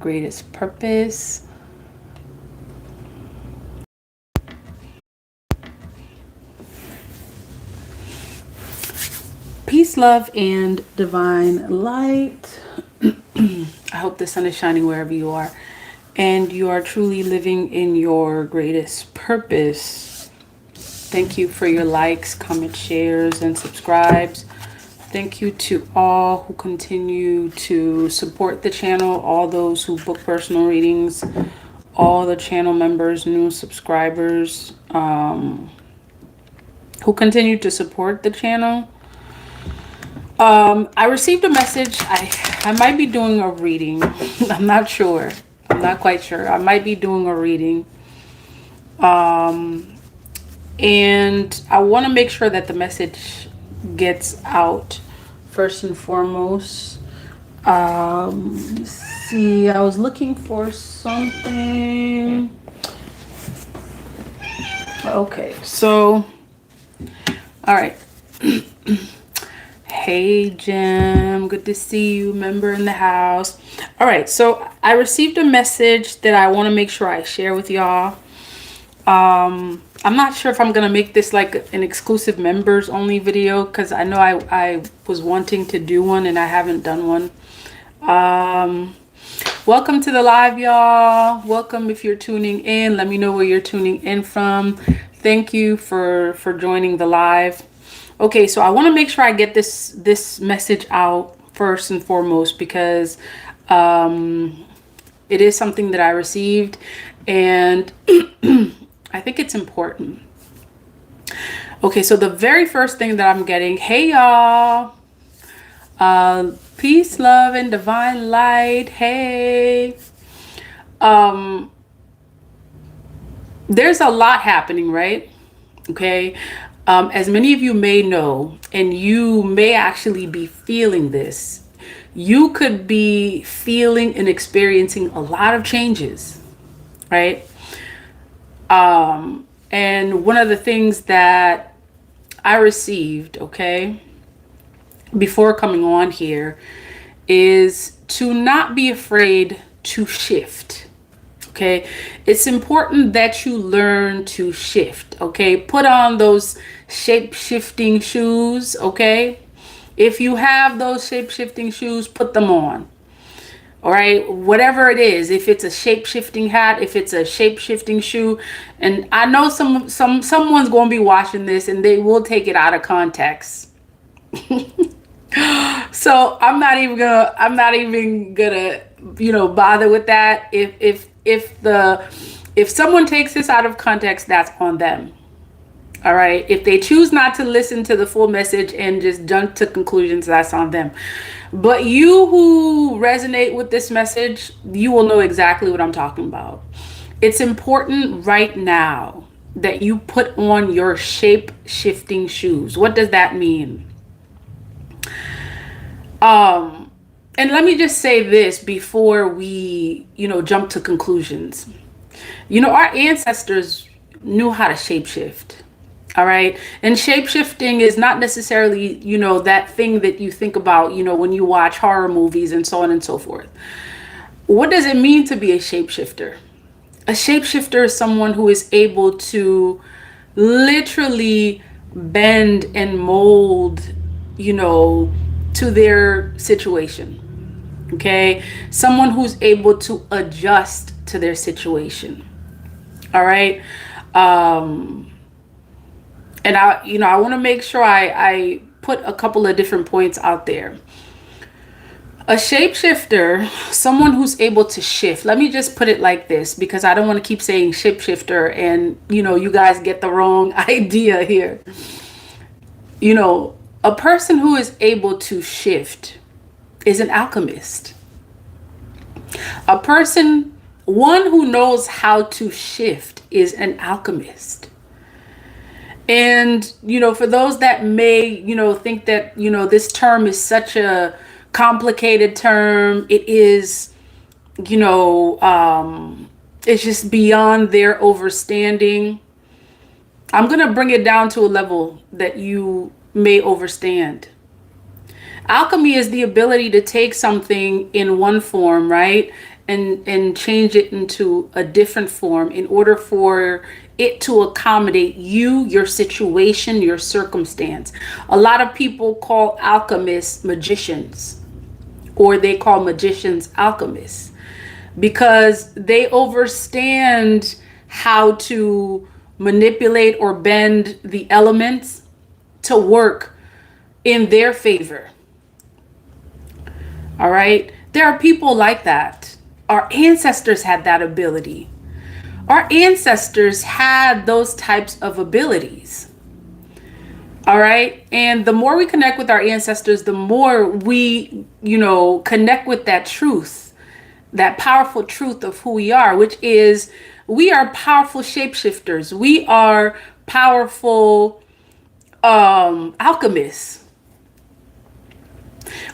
greatest purpose. Peace, love, and divine light. I hope the sun is shining wherever you are and you are truly living in your greatest purpose. Thank you for your likes, comments, shares, and subscribes. Thank you to all who continue to support the channel, all those who book personal readings, all the channel members, new subscribers, who continue to support the channel. I received a message. I might be doing a reading. I'm not sure. I'm not quite sure. I might be doing a reading. And I want to make sure that the message gets out first and foremost. Let's see, I was looking for something. Okay, so, all right. Hey, Jim, good to see you, member in the house. All right, so I received a message that I want to make sure I share with y'all. I'm not sure if I'm gonna make this like an exclusive members only video, because I know I was wanting to do one and I haven't done one. Welcome to the live, y'all. Welcome if you're tuning in. Let me know where you're tuning in from. Thank you for joining the live. Okay, so I want to make sure I get this message out first and foremost, because it is something that I received, and I think it's important. Okay, so the very first thing that I'm getting, hey y'all, peace, love, and divine light. Hey, there's a lot happening, right? Okay, as many of you may know, and you may actually be feeling this, you could be feeling and experiencing a lot of changes, right? And one of the things that I received, okay, before coming on here, is to not be afraid to shift. Okay, it's important that you learn to shift. Okay, put on those shape-shifting shoes. Okay, if you have those shape-shifting shoes, put them on. All right, whatever it is, if it's a shape-shifting hat, if it's a shape-shifting shoe, and I know someone's going to be watching this and they will take it out of context. So I'm not even gonna bother with that. If someone takes this out of context, that's on them. All right, if they choose not to listen to the full message and just jump to conclusions, that's on them. But you who resonate with this message, you will know exactly what I'm talking about. It's important right now that you put on your shape-shifting shoes. What does that mean? And let me just say this before we, jump to conclusions. Our ancestors knew how to shapeshift. All right. And shapeshifting is not necessarily, that thing that you think about, when you watch horror movies and so on and so forth. What does it mean to be a shapeshifter? A shapeshifter is someone who is able to literally bend and mold, to their situation. Okay. Someone who's able to adjust to their situation. All right. And I want to make sure I put a couple of different points out there. A shapeshifter, someone who's able to shift. Let me just put it like this, because I don't want to keep saying shapeshifter and, you guys get the wrong idea here. A person who is able to shift is an alchemist. A person, one who knows how to shift, is an alchemist. And, for those that may, think that, this term is such a complicated term, it is, it's just beyond their overstanding. I'm going to bring it down to a level that you may overstand. Alchemy is the ability to take something in one form, right, and change it into a different form in order for it to accommodate you, your situation, your circumstance. A lot of people call alchemists magicians, or they call magicians alchemists, because they understand how to manipulate or bend the elements to work in their favor. All right? There are people like that. Our ancestors had that ability. Our ancestors had those types of abilities. All right? And the more we connect with our ancestors, the more we, connect with that truth, that powerful truth of who we are, which is we are powerful shapeshifters. We are powerful alchemists.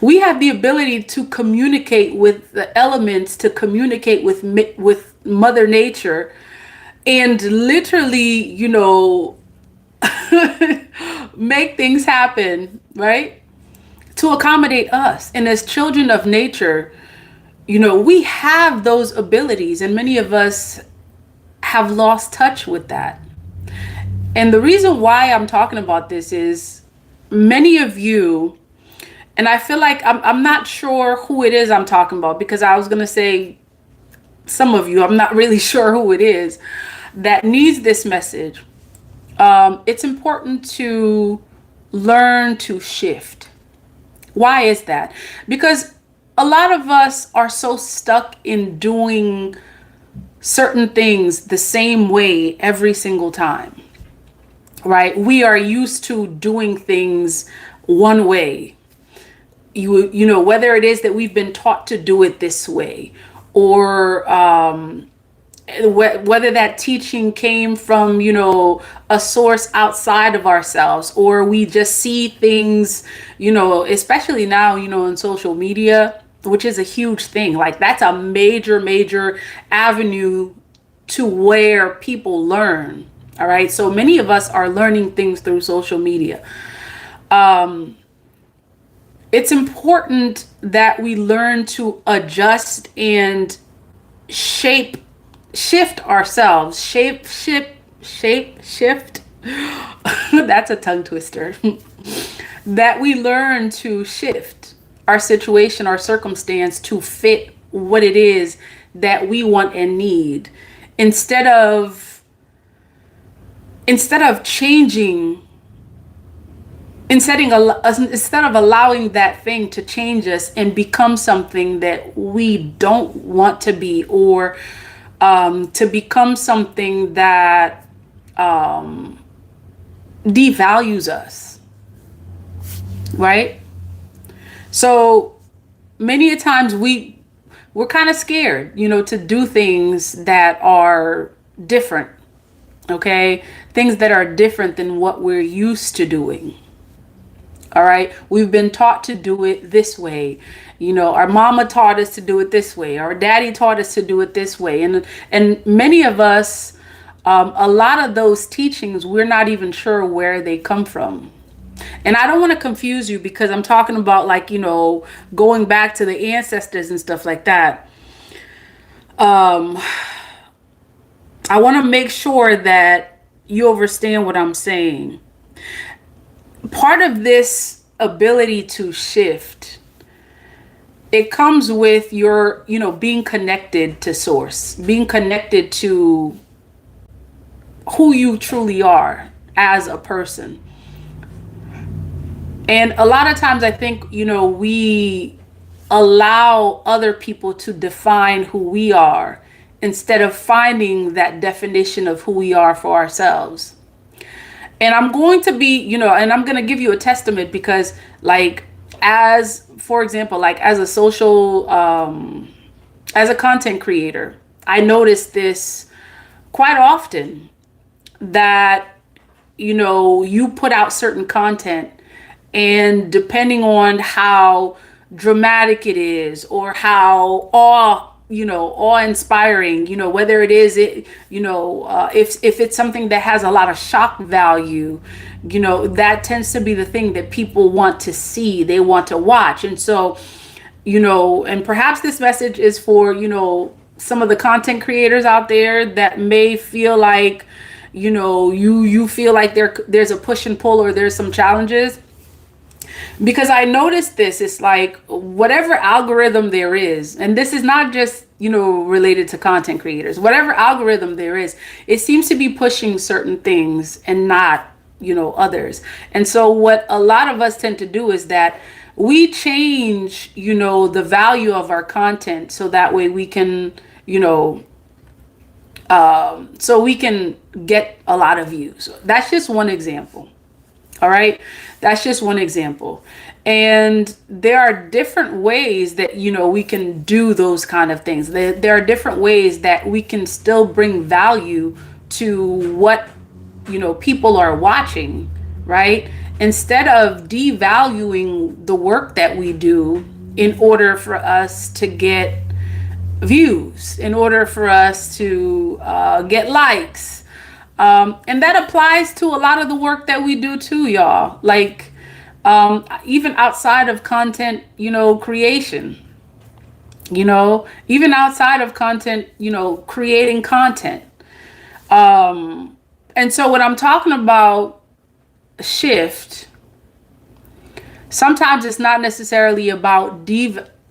We have the ability to communicate with the elements, to communicate with Mother Nature, and literally, make things happen, right? To accommodate us. And as children of nature, we have those abilities, and many of us have lost touch with that. And the reason why I'm talking about this is many of you, and I feel like I'm not sure who it is I'm talking about, because I was going to say some of you, I'm not really sure who it is that needs this message. It's important to learn to shift. Why is that? Because a lot of us are so stuck in doing certain things the same way every single time, right? We are used to doing things one way. Whether it is that we've been taught to do it this way, or whether that teaching came from, a source outside of ourselves, or we just see things, especially now, in social media, which is a huge thing. Like, that's a major, major avenue to where people learn. All right. So many of us are learning things through social media. It's important that we learn to adjust and shift ourselves. Shift. That's a tongue twister. That we learn to shift our situation, our circumstance to fit what it is that we want and need, instead of changing. Instead of allowing that thing to change us and become something that we don't want to be, or to become something that devalues us, right? So many a times we're kind of scared, to do things that are different, okay? Things that are different than what we're used to doing. All right. We've been taught to do it this way. Our mama taught us to do it this way. Our daddy taught us to do it this way. And many of us, a lot of those teachings, we're not even sure where they come from. And I don't want to confuse you, because I'm talking about, like, going back to the ancestors and stuff like that. I want to make sure that you understand what I'm saying. Part of this ability to shift, it comes with your, being connected to source, being connected to who you truly are as a person. And a lot of times I think, we allow other people to define who we are instead of finding that definition of who we are for ourselves. And I'm going to be, and I'm going to give you a testament, because, like, for example, like, as a social, as a content creator, I notice this quite often, that, you put out certain content, and depending on how dramatic it is, or how awe-inspiring, whether it is, if it's something that has a lot of shock value, that tends to be the thing that people want to see, they want to watch. And so and perhaps this message is for, some of the content creators out there that may feel like, you feel like there's a push and pull, or there's some challenges. Because I noticed this, it's like whatever algorithm there is, and this is not just, related to content creators, whatever algorithm there is, it seems to be pushing certain things and not, others. And so what a lot of us tend to do is that we change, the value of our content so that way we can, so we can get a lot of views. That's just one example. All right. That's just one example. And there are different ways that, we can do those kind of things. There are different ways that we can still bring value to what, people are watching, right? Instead of devaluing the work that we do in order for us to get views, in order for us to get likes. And that applies to a lot of the work that we do too, y'all. Like, even outside of content, creation, even outside of content, creating content. And so when I'm talking about shift, sometimes it's not necessarily about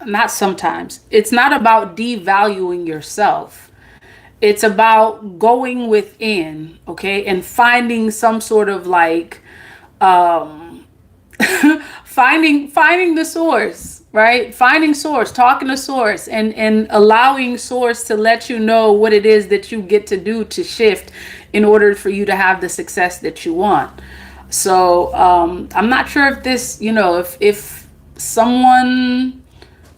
not sometimes, it's not about devaluing yourself. It's about going within, okay, and finding some sort of like, finding the source, right? Finding source, talking to source, and allowing source to let you know what it is that you get to do to shift in order for you to have the success that you want. So I'm not sure if this, if someone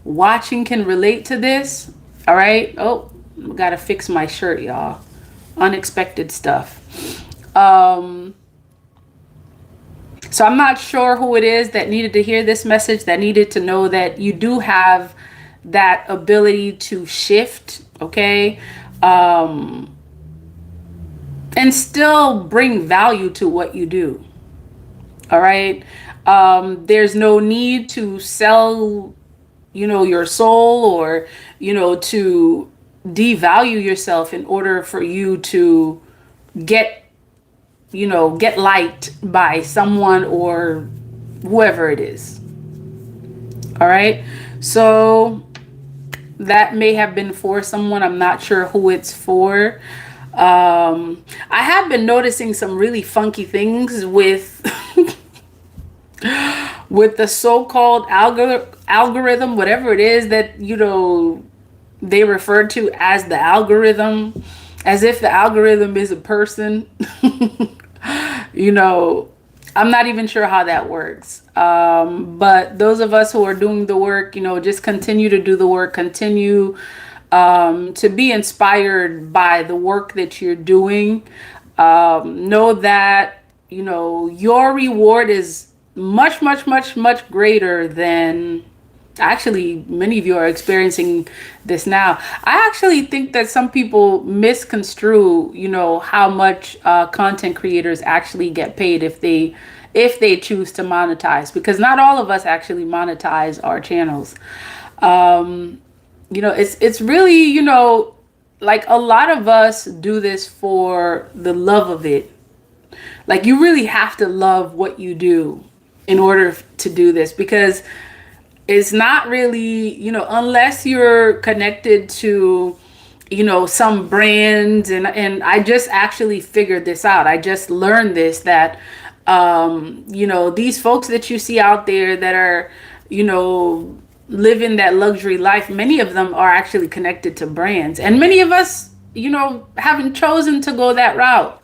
watching can relate to this. All right. Oh, gotta fix my shirt, y'all. Unexpected stuff. So I'm not sure who it is that needed to hear this message, that needed to know that you do have that ability to shift, okay? And still bring value to what you do. All right. There's no need to sell, your soul, or, to devalue yourself in order for you to get liked by someone or whoever it is. All right. So that may have been for someone. I'm not sure who it's for. I have been noticing some really funky things with with the so-called algorithm, whatever it is that, they refer to as the algorithm, as if the algorithm is a person. I'm not even sure how that works. But those of us who are doing the work, just continue to do the work, continue to be inspired by the work that you're doing. Know that, your reward is much, much, much, much greater than, actually, many of you are experiencing this now. I actually think that some people misconstrue, how much content creators actually get paid if they choose to monetize, because not all of us actually monetize our channels. It's really, like a lot of us do this for the love of it. Like, you really have to love what you do in order to do this, because it's not really, unless you're connected to, some brands. And I just actually figured this out. I just learned this, that, these folks that you see out there that are, living that luxury life, many of them are actually connected to brands. And many of us, haven't chosen to go that route.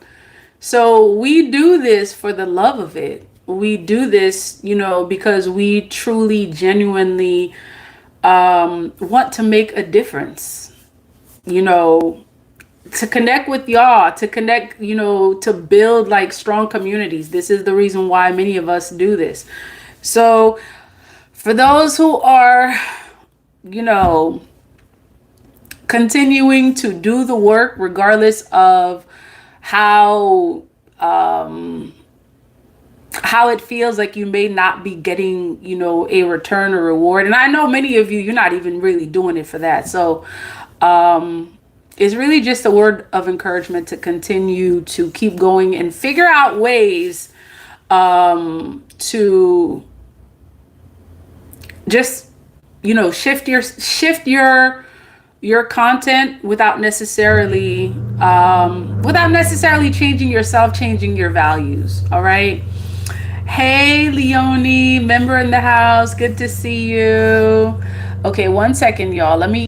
So we do this for the love of it. We do this, because we truly, genuinely want to make a difference, to connect with y'all, to connect, to build like strong communities. This is the reason why many of us do this. So for those who are, continuing to do the work, regardless of how, how it feels like you may not be getting, a return or reward. And I know many of you, you're not even really doing it for that. So it's really just a word of encouragement to continue to keep going and figure out ways to just, shift your content without necessarily changing yourself, changing your values. All right. Hey, Leonie, member in the house. Good to see you. Okay, 1 second, y'all. Let me.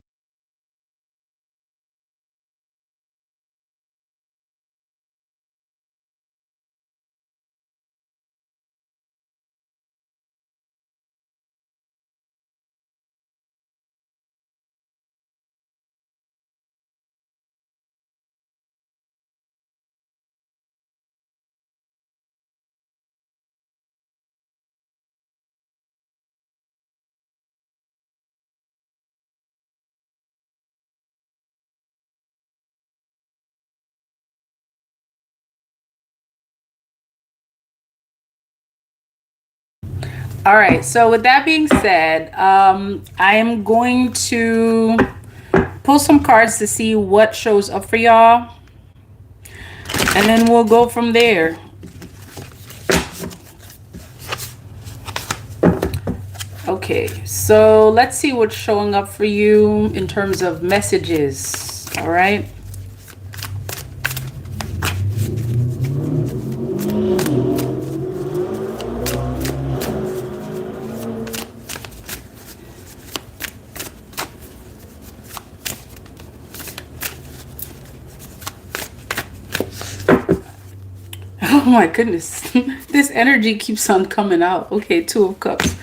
All right. So with that being said, I am going to pull some cards to see what shows up for y'all, and then we'll go from there. Okay, so let's see what's showing up for you in terms of messages. All right. Oh my goodness. This energy keeps on coming out. Okay, Two of Cups.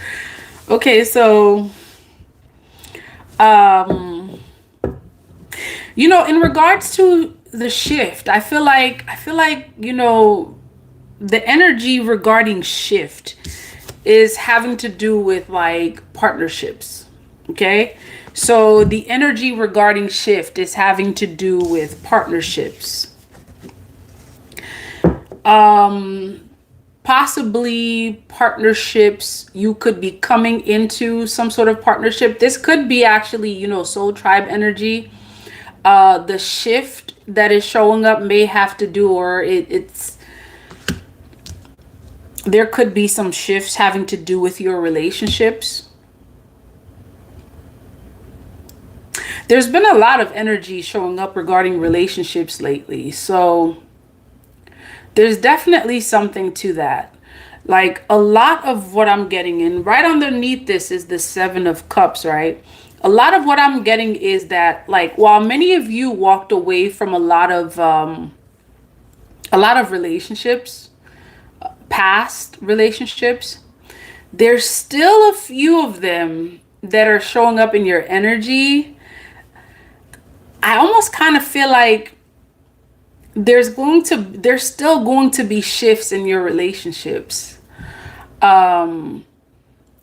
Okay, so um in regards to the shift, I feel like the energy regarding shift is having to do with like partnerships. Okay? So the energy regarding shift is having to do with partnerships. Possibly partnerships. You could be coming into some sort of partnership. This could be actually, soul tribe energy. The shift that is showing up may have to do, or it's there could be some shifts having to do with your relationships. There's been a lot of energy showing up regarding relationships lately. So there's definitely something to that. Like a lot of what I'm getting in right underneath this is the Seven of Cups, right? A lot of what I'm getting is that, like, while many of you walked away from a lot of relationships, past relationships, there's still a few of them that are showing up in your energy. I almost kind of feel like there's still going to be shifts in your relationships,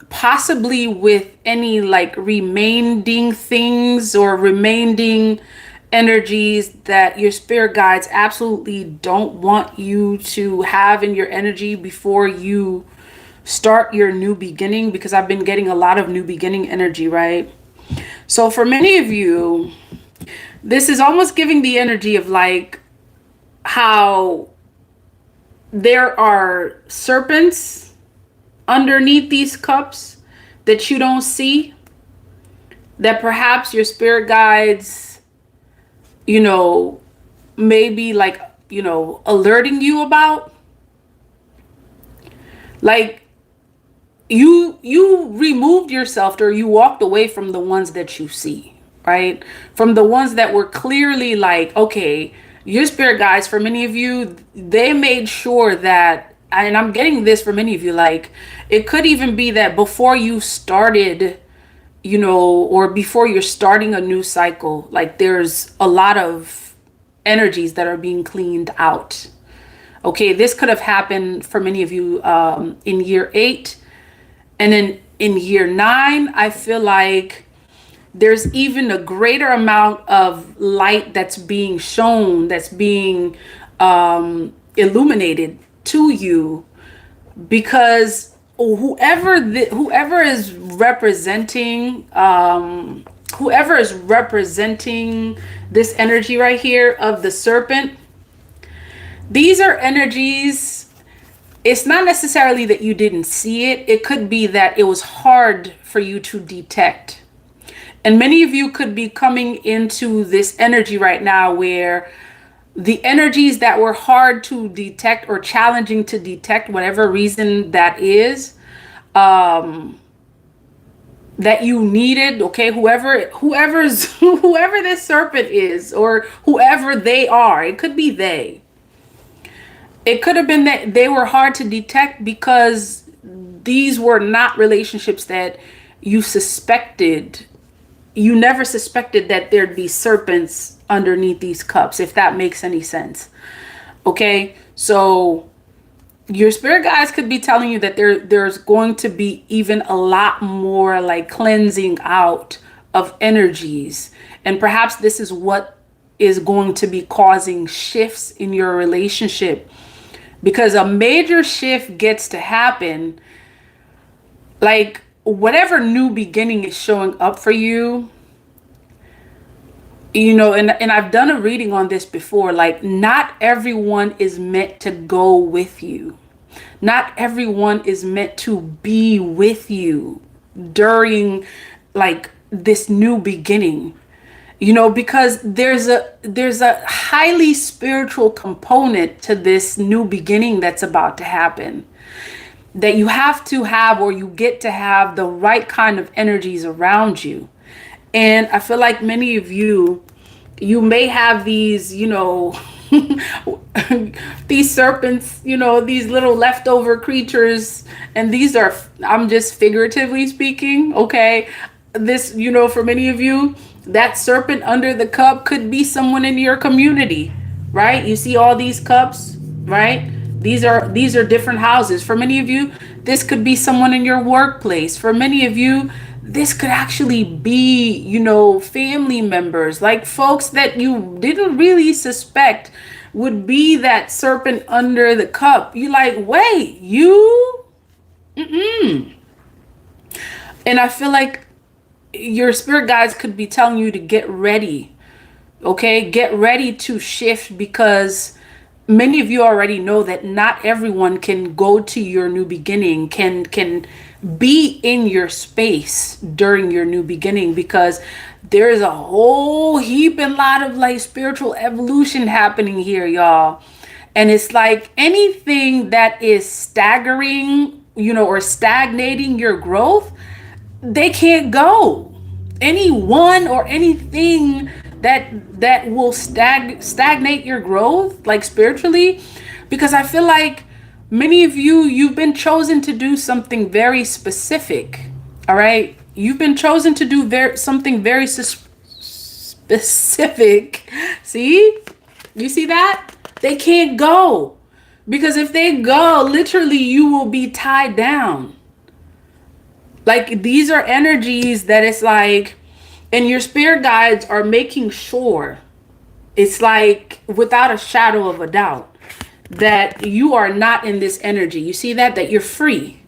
possibly with any like remaining things or remaining energies that your spirit guides absolutely don't want you to have in your energy before you start your new beginning, because I've been getting a lot of new beginning energy, right? So for many of you, this is almost giving the energy of like how there are serpents underneath these cups that you don't see, that perhaps your spirit guides, maybe like, alerting you about. Like you removed yourself, or you walked away from the ones that you see, right? From the ones that were clearly like, okay, your spirit guides, for many of you, they made sure that, and I'm getting this for many of you, like it could even be that before you started, or before you're starting a new cycle, like there's a lot of energies that are being cleaned out. Okay, this could have happened for many of you in year 8. And then in year 9, I feel like there's even a greater amount of light that's being shown, that's being illuminated to you because whoever is representing this energy right here of the serpent, these are energies. It's not necessarily that you didn't see it. It could be that it was hard for you to detect. And many of you could be coming into this energy right now where the energies that were hard to detect or challenging to detect, whatever reason that is, that you needed, okay, whoever this serpent is, or whoever they are, it could be they. It could have been that they were hard to detect because these were not relationships that you suspected. You never suspected that there'd be serpents underneath these cups, if that makes any sense. Okay, so your spirit guides could be telling you that there's going to be even a lot more like cleansing out of energies. And perhaps this is what is going to be causing shifts in your relationship, because a major shift gets to happen. Like whatever new beginning is showing up for you, you know, and I've done a reading on this before, like not everyone is meant to go with you. Not everyone is meant to be with you during like this new beginning. You know, because there's a highly spiritual component to this new beginning that's about to happen, that you have to have, or you get to have the right kind of energies around you. And I feel like many of you may have these, you know, these serpents, you know, these little leftover creatures. And these are, I'm just figuratively speaking, okay? This, you know, for many of you, that serpent under the cup could be someone in your community, right? You see all these cups, right? These are different houses. For many of you, this could be someone in your workplace. For many of you, this could actually be, you know, family members, like folks that you didn't really suspect would be that serpent under the cup. You like, wait, you? Mm-mm. And I feel like your spirit guides could be telling you to get ready. Okay, get ready to shift, because many of you already know that not everyone can go to your new beginning, can be in your space during your new beginning, because there's a whole heap and lot of like spiritual evolution happening here, y'all. And it's like anything that is staggering, you know, or stagnating your growth, they can't go. Anyone or anything that will stagnate your growth, like spiritually, because I feel like many of you, you've been chosen to do something very specific. All right, you've been chosen to do something very specific. See, you see that? They can't go, because if they go, literally you will be tied down. Like these are energies that it's like, and your spirit guides are making sure, it's like without a shadow of a doubt, that you are not in this energy. You see that you're free.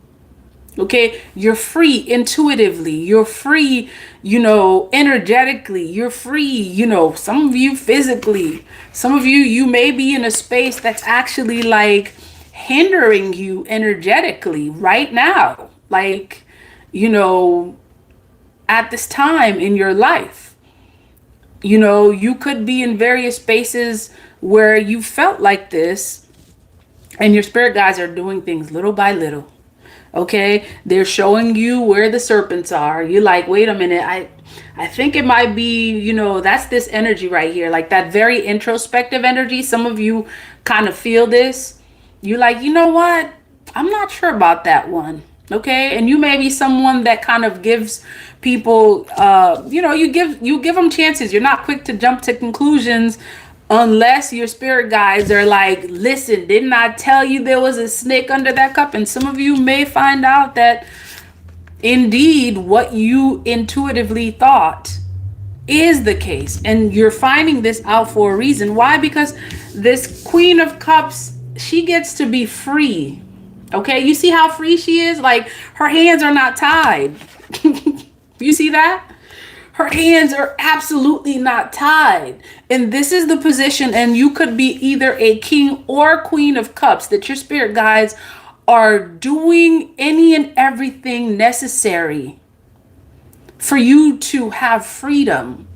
Okay, you're free intuitively, you're free, you know, energetically, you're free, you know, some of you physically, some of you may be in a space that's actually like hindering you energetically right now, like, you know, at this time in your life. You know, you could be in various spaces where you felt like this, and your spirit guides are doing things little by little. Okay, they're showing you where the serpents are. You're like, wait a minute, I think it might be, you know, that's this energy right here, like that very introspective energy. Some of you kind of feel this. You're like, you know what, I'm not sure about that one. Okay, and you may be someone that kind of gives people, you know, you give them chances. You're not quick to jump to conclusions unless your spirit guides are like, listen, didn't I tell you there was a snake under that cup? And some of you may find out that indeed what you intuitively thought is the case, and you're finding this out for a reason. Why? Because this Queen of Cups, she gets to be free. Okay, you see how free she is? Like, her hands are not tied. You see that? Her hands are absolutely not tied. And this is the position, and you could be either a king or a queen of cups, that your spirit guides are doing any and everything necessary for you to have freedom.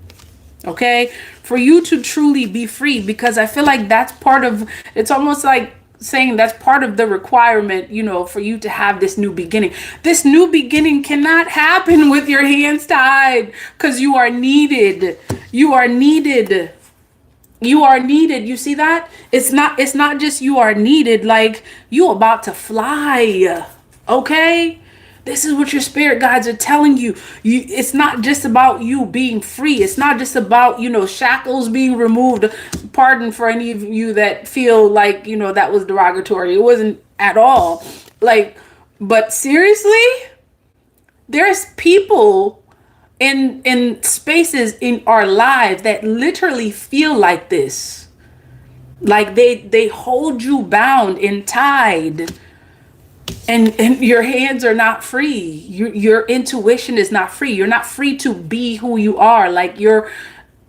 Okay? For you to truly be free, because I feel like that's part of, it's almost like saying that's part of the requirement, for you to have this new beginning. This new beginning cannot happen with your hands tied, because you are needed. You are needed. You are needed. You see that? It's not just you are needed, like you about to fly. Okay? This is what your spirit guides are telling you. It's not just about you being free. It's not just about, shackles being removed. Pardon for any of you that feel like, that was derogatory. It wasn't at all. Like, but seriously, there's people in spaces in our lives that literally feel like this. Like they hold you bound and tied. And your hands are not free. Your intuition is not free. You're not free to be who you are. Like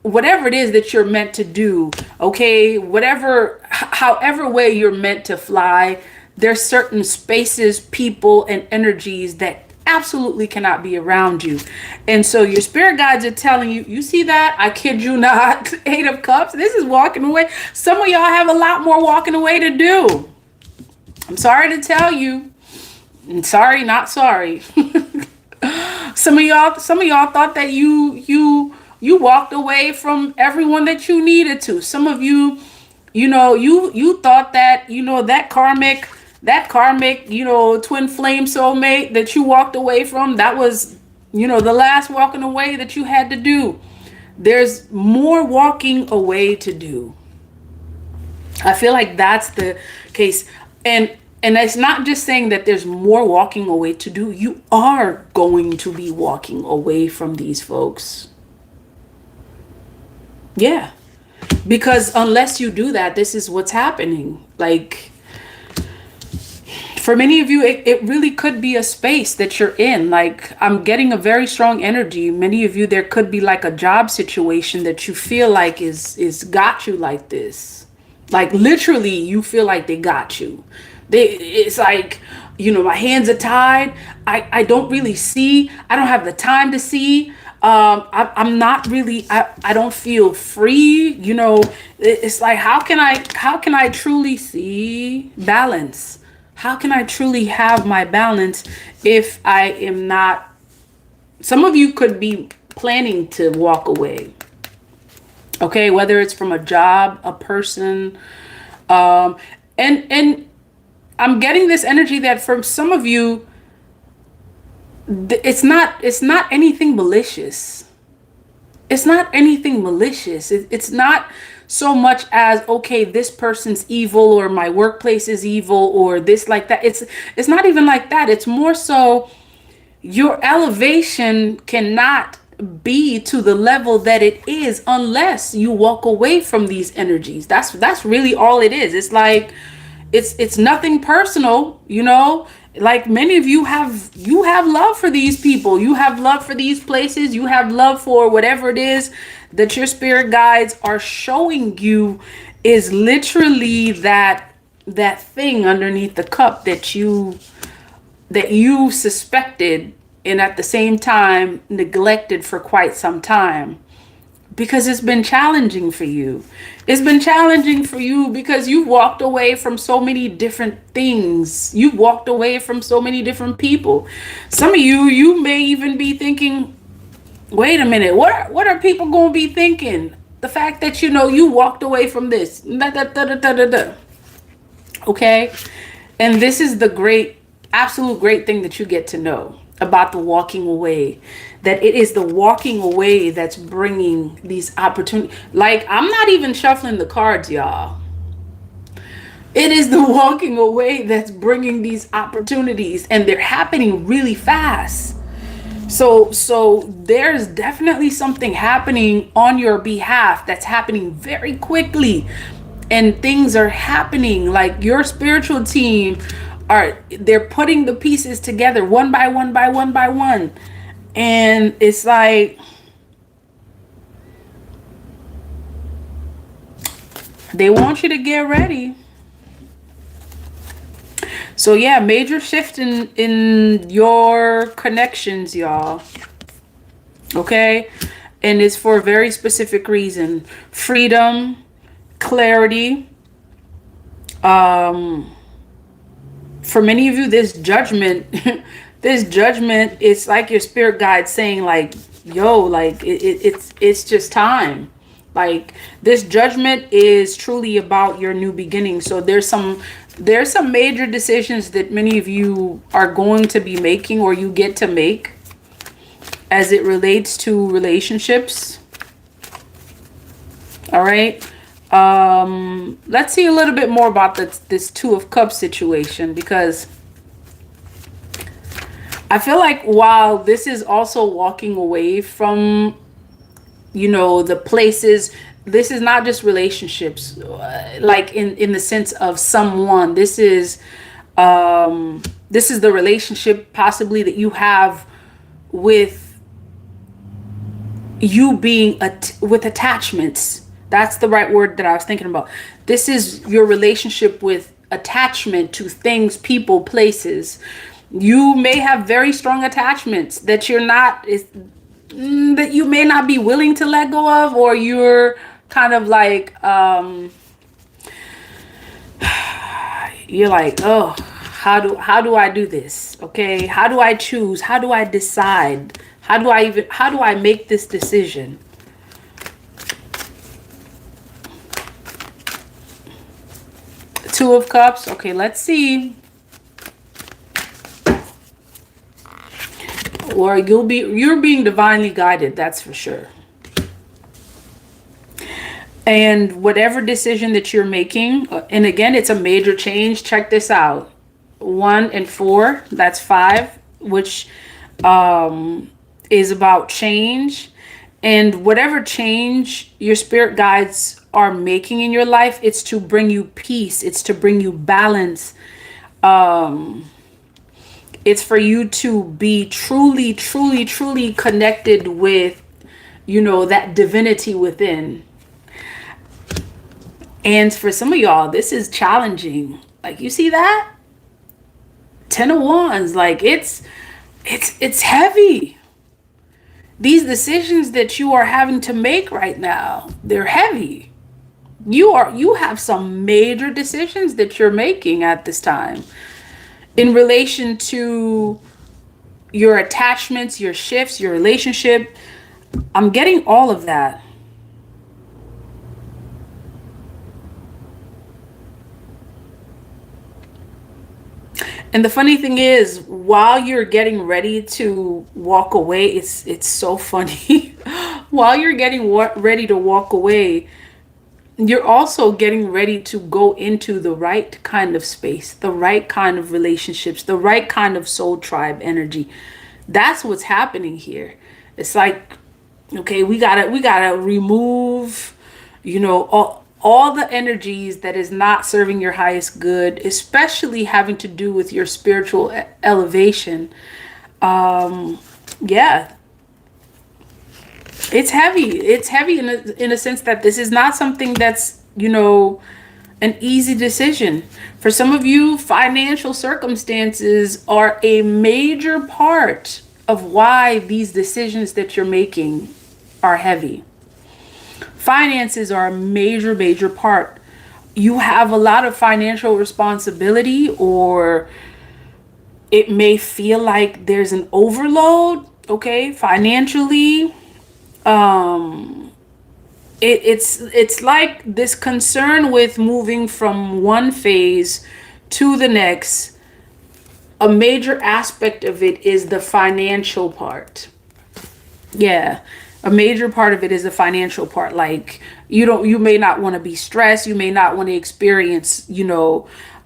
whatever it is that you're meant to do. Okay, however way you're meant to fly. There's certain spaces, people, and energies that absolutely cannot be around you. And so your spirit guides are telling you, you see that? I kid you not. 8 of Cups. This is walking away. Some of y'all have a lot more walking away to do. I'm sorry to tell you. Sorry, not sorry. Some of y'all thought that you walked away from everyone that you needed to. Some of you, you thought that, that karmic, twin flame soulmate that you walked away from, that was, the last walking away that you had to do. There's more walking away to do. I feel like that's the case. And it's not just saying that there's more walking away to do. You are going to be walking away from these folks. Yeah. Because unless you do that, this is what's happening. Like, for many of you, it really could be a space that you're in. Like, I'm getting a very strong energy. Many of you, there could be like a job situation that you feel like is got you like this. Like, literally, you feel like they got you. It's like, my hands are tied. I don't really see. I don't have the time to see. I'm not really, I don't feel free. It's like, how can I truly see balance? How can I truly have my balance if I am not? Some of you could be planning to walk away. Okay, whether it's from a job, a person, and I'm getting this energy that from some of you, it's not anything malicious. It's not anything malicious. It's not so much as, okay, this person's evil, or my workplace is evil, or this, like that. It's not even like that. It's more so your elevation cannot be to the level that it is unless you walk away from these energies. That's really all it is. It's like, it's nothing personal, like many of you have love for these people. You have love for these places. You have love for whatever it is that your spirit guides are showing you is literally that thing underneath the cup that you suspected, and at the same time neglected for quite some time. Because it's been challenging for you. It's been challenging for you because you walked away from so many different things. You walked away from so many different people. Some of you may even be thinking, wait a minute, what are people going to be thinking? The fact that, you walked away from this. Okay? And this is the absolute great thing that you get to know about the walking away, that it is the walking away that's bringing these opportunities. Like, I'm not even shuffling the cards, y'all. It is the walking away that's bringing these opportunities, and they're happening really fast. So there's definitely something happening on your behalf that's happening very quickly, and things are happening. Like, your spiritual team are, they're putting the pieces together one by one by one by one. And it's like, they want you to get ready. So yeah, major shift in your connections, y'all. Okay? And it's for a very specific reason. Freedom, clarity. For many of you, this judgment, this judgment, it's like your spirit guide saying like, yo, like it's just time. Like this judgment is truly about your new beginning. So there's some major decisions that many of you are going to be making, or you get to make, as it relates to relationships. All right. Let's see a little bit more about this Two of Cups situation, because I feel like while this is also walking away from, the places, this is not just relationships, like in the sense of someone. This is the relationship possibly that you have with you being with attachments. That's the right word that I was thinking about. This is your relationship with attachment to things, people, places. You may have very strong attachments that that you may not be willing to let go of, or you're kind of like, you're like, oh, how do I do this? Okay. How do I choose? How do I decide? How do I make this decision? Two of Cups. Okay, let's see. Or you're being divinely guided, that's for sure. And whatever decision that you're making, and again, it's a major change. Check this out. 1 and 4, that's 5, which is about change. And whatever change your spirit guides are making in your life, it's to bring you peace. It's to bring you balance. It's for you to be truly, truly, truly connected with, that divinity within. And for some of y'all, this is challenging. Like, you see that? 10 of Wands, like it's heavy. These decisions that you are having to make right now, they're heavy. You have some major decisions that you're making at this time in relation to your attachments, your shifts, your relationship. I'm getting all of that. And the funny thing is, while you're getting ready to walk away, it's so funny. While you're getting ready to walk away, you're also getting ready to go into the right kind of space, the right kind of relationships, the right kind of soul tribe energy. That's what's happening here. It's like, okay, we gotta remove, all the energies that is not serving your highest good, especially having to do with your spiritual elevation. Yeah. It's heavy. It's heavy in a sense that this is not something that's, an easy decision. For some of you, financial circumstances are a major part of why these decisions that you're making are heavy. Finances are a major, major part. You have a lot of financial responsibility, or it may feel like there's an overload, okay, financially. It's like this concern with moving from one phase to the next. A major aspect of it is the financial part. Yeah. A major part of it is the financial part. Like, you may not want to be stressed. You may not want to experience,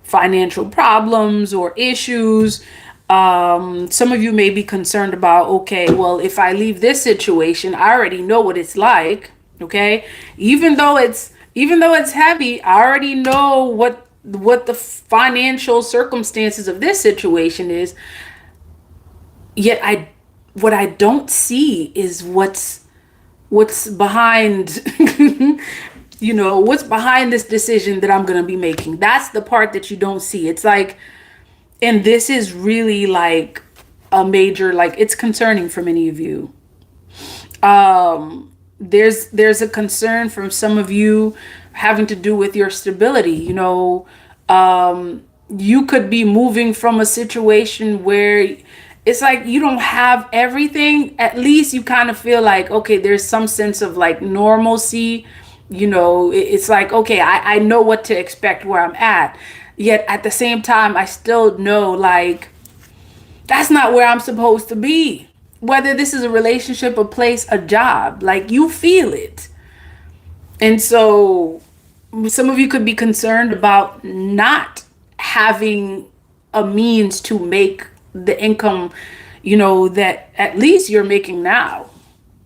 financial problems or issues. Some of you may be concerned about, okay, well, if I leave this situation, I already know what it's like. Okay. Even though it's heavy, I already know what what the financial circumstances of this situation is. Yet what I don't see is what's behind, what's behind this decision that I'm going to be making. That's the part that you don't see. It's like, and this is really like a major, like, it's concerning for many of you. There's a concern from some of you having to do with your stability. You could be moving from a situation where it's like you don't have everything. At least you kind of feel like, okay, there's some sense of like normalcy. It's like, okay, I know what to expect where I'm at. Yet at the same time, I still know, like, that's not where I'm supposed to be. Whether this is a relationship, a place, a job, like, you feel it. And so some of you could be concerned about not having a means to make the income, that at least you're making now.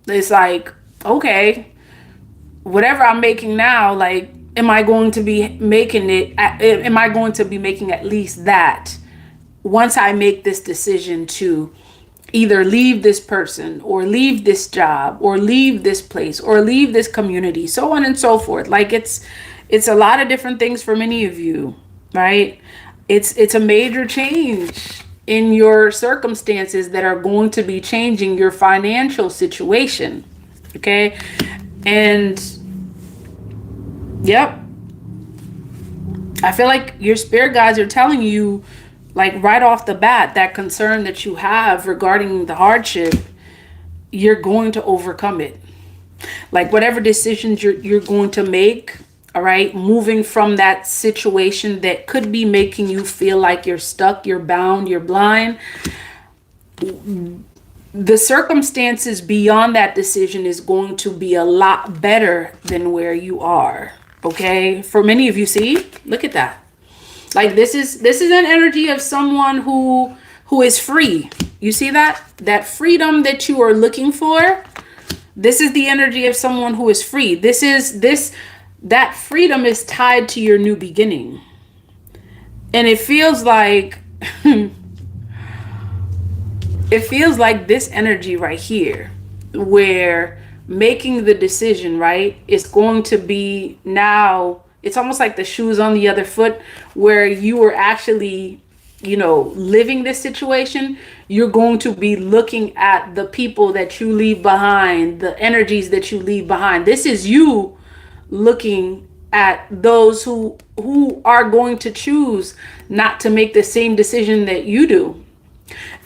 It's like, okay, whatever I'm making now, like, am I going to be making at least that once I make this decision to either leave this person or leave this job or leave this place or leave this community, so on and so forth. Like, it's a lot of different things for many of you, right? It's a major change in your circumstances that are going to be changing your financial situation. Okay. And yep, I feel like your spirit guides are telling you, like, right off the bat, that concern that you have regarding the hardship, you're going to overcome it. Like, whatever decisions you're going to make, all right, moving from that situation that could be making you feel like you're stuck, you're bound, you're blind, the circumstances beyond that decision is going to be a lot better than where you are. Okay, for many of you, see, look at that. Like, this is an energy of someone who is free. You see that freedom that you are looking for. This is the energy of someone who is free. That freedom is tied to your new beginning. And it feels like this energy right here, where making the decision, right, is going to be now, it's almost like the shoes on the other foot, where you are actually, living this situation. You're going to be looking at the people that you leave behind, the energies that you leave behind. This is you looking at those who are going to choose not to make the same decision that you do.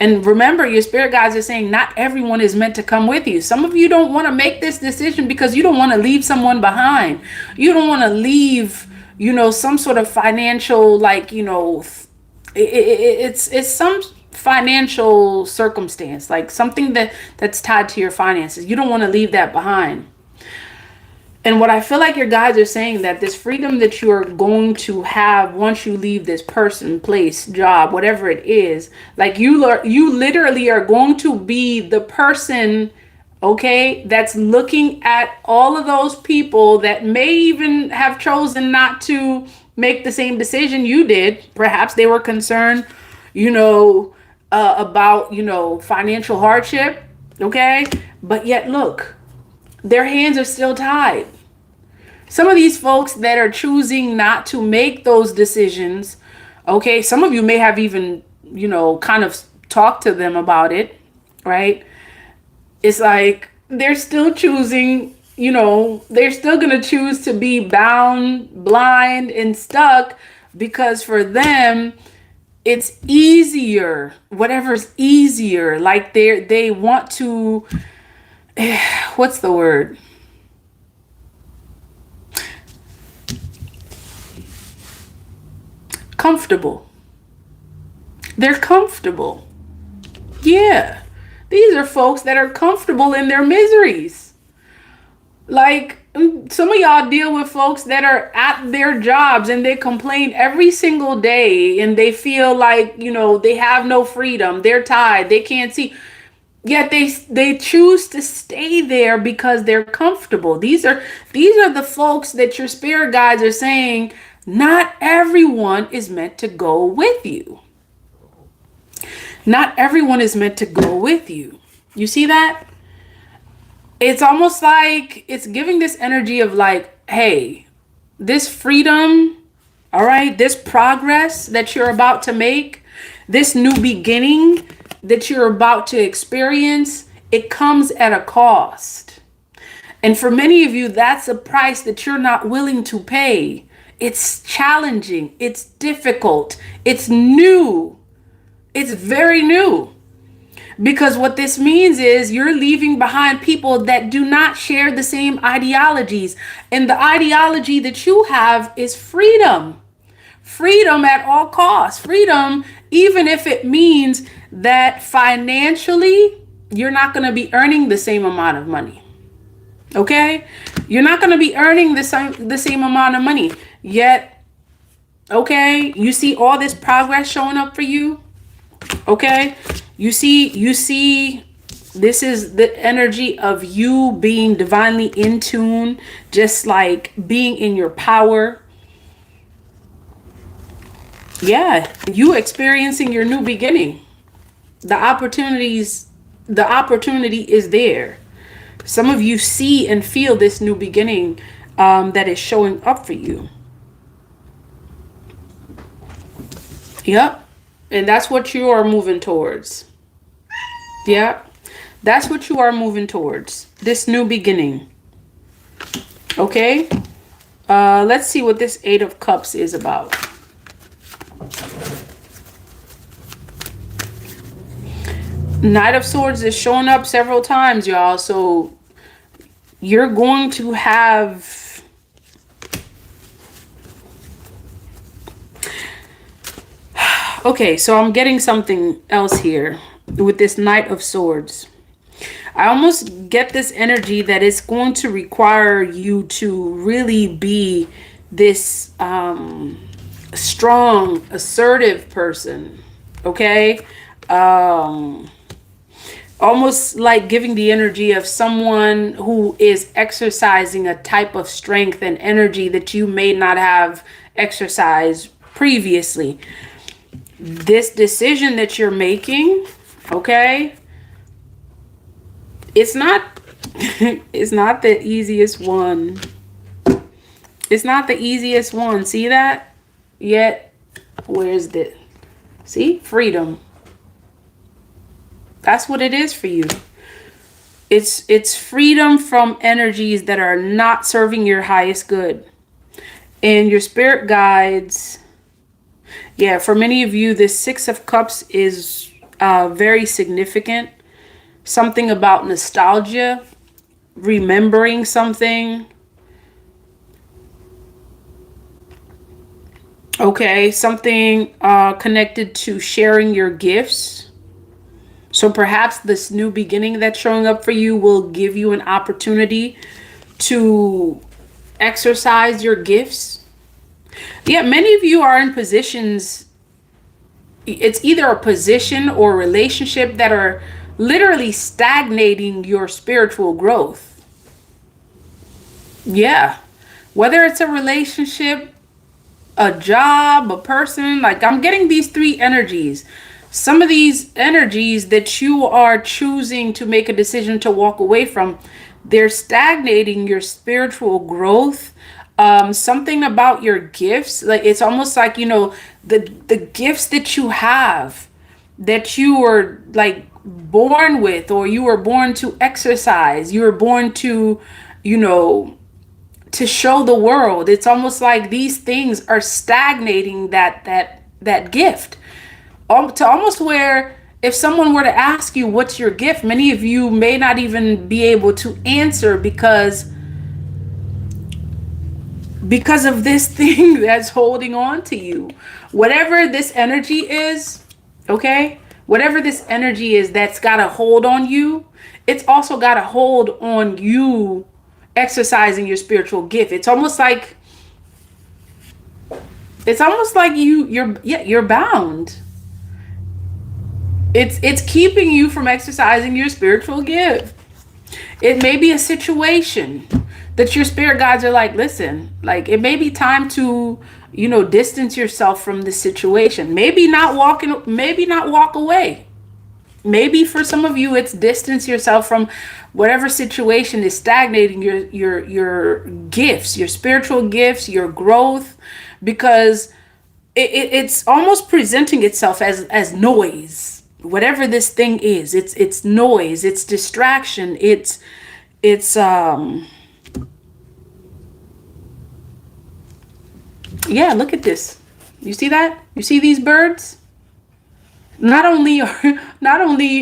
And remember, your spirit guides are saying not everyone is meant to come with you. Some of you don't want to make this decision because you don't want to leave someone behind. You don't want to leave, some sort of financial, like, it's some financial circumstance, like something that's tied to your finances. You don't want to leave that behind. And what I feel like your guides are saying, that this freedom that you're going to have once you leave this person, place, job, whatever it is, like, you literally are going to be the person, okay, that's looking at all of those people that may even have chosen not to make the same decision you did. Perhaps they were concerned, about, financial hardship, okay? But yet, look, their hands are still tied. Some of these folks that are choosing not to make those decisions, okay, some of you may have even, kind of talked to them about it, right? It's like they're still choosing, they're still going to choose to be bound, blind, and stuck, because for them, it's easier, whatever's easier. Like, they want to, what's the word? Comfortable. They're comfortable. Yeah. These are folks that are comfortable in their miseries. Like, some of y'all deal with folks that are at their jobs and they complain every single day, and they feel like, they have no freedom. They're tied. They can't see. Yet they choose to stay there because they're comfortable. These are the folks that your spirit guides are saying not everyone is meant to go with you. Not everyone is meant to go with you. You see that? It's almost like it's giving this energy of like, hey, this freedom, all right, this progress that you're about to make, this new beginning that you're about to experience, it comes at a cost. And for many of you, that's a price that you're not willing to pay. It's challenging. It's difficult. It's new. It's very new. Because what this means is you're leaving behind people that do not share the same ideologies. And the ideology that you have is freedom. Freedom at all costs. Freedom, even if it means that financially, you're not going to be earning the same amount of money. Okay? You're not going to be earning the same amount of money. Yet, okay, you see all this progress showing up for you. Okay? You see, this is the energy of you being divinely in tune, just like being in your power. Yeah, you experiencing your new beginning. The opportunity is there. Some of you see and feel this new beginning that is showing up for you. Yep. And that's what you are moving towards. Yeah. That's what you are moving towards. This new beginning. Okay. Let's see what this 8 of Cups is about. Knight of Swords is showing up several times, y'all. So you're going to have... Okay, so I'm getting something else here with this Knight of Swords. I almost get this energy that it's going to require you to really be this strong, assertive person. Okay? Almost like giving the energy of someone who is exercising a type of strength and energy that you may not have exercised previously. This decision that you're making, okay, it's not the easiest one. It's not the easiest one. See that? Yet, where's the... See? Freedom. That's what it is for you. It's freedom from energies that are not serving your highest good. And your spirit guides... Yeah, for many of you, this 6 of Cups is very significant. Something about nostalgia, remembering something. Okay, something connected to sharing your gifts. So perhaps this new beginning that's showing up for you will give you an opportunity to exercise your gifts. Yeah, many of you are in positions, it's either a position or a relationship that are literally stagnating your spiritual growth. Yeah, whether it's a relationship, a job, a person, like I'm getting these 3 energies. Some of these energies that you are choosing to make a decision to walk away from, they're stagnating your spiritual growth. Something about your gifts, like it's almost like, you know, the gifts that you have, that you were like born with, or you were born to exercise, you were born to, you know, to show the world. It's almost like these things are stagnating that gift, to almost where if someone were to ask you what's your gift, many of you may not even be able to answer because of this thing that's holding on to you. Whatever this energy is, okay? Whatever this energy is that's got a hold on you, it's also got a hold on you exercising your spiritual gift. It's almost like you're bound. It's keeping you from exercising your spiritual gift. It may be a situation that your spirit guides are like, listen, like it may be time to, distance yourself from this situation. Maybe not walk away. Maybe for some of you, it's distance yourself from whatever situation is stagnating your gifts, your spiritual gifts, your growth, because it's almost presenting itself as noise. Whatever this thing is, it's noise, it's distraction, it's yeah, look at this. You see that? You see these birds? Not only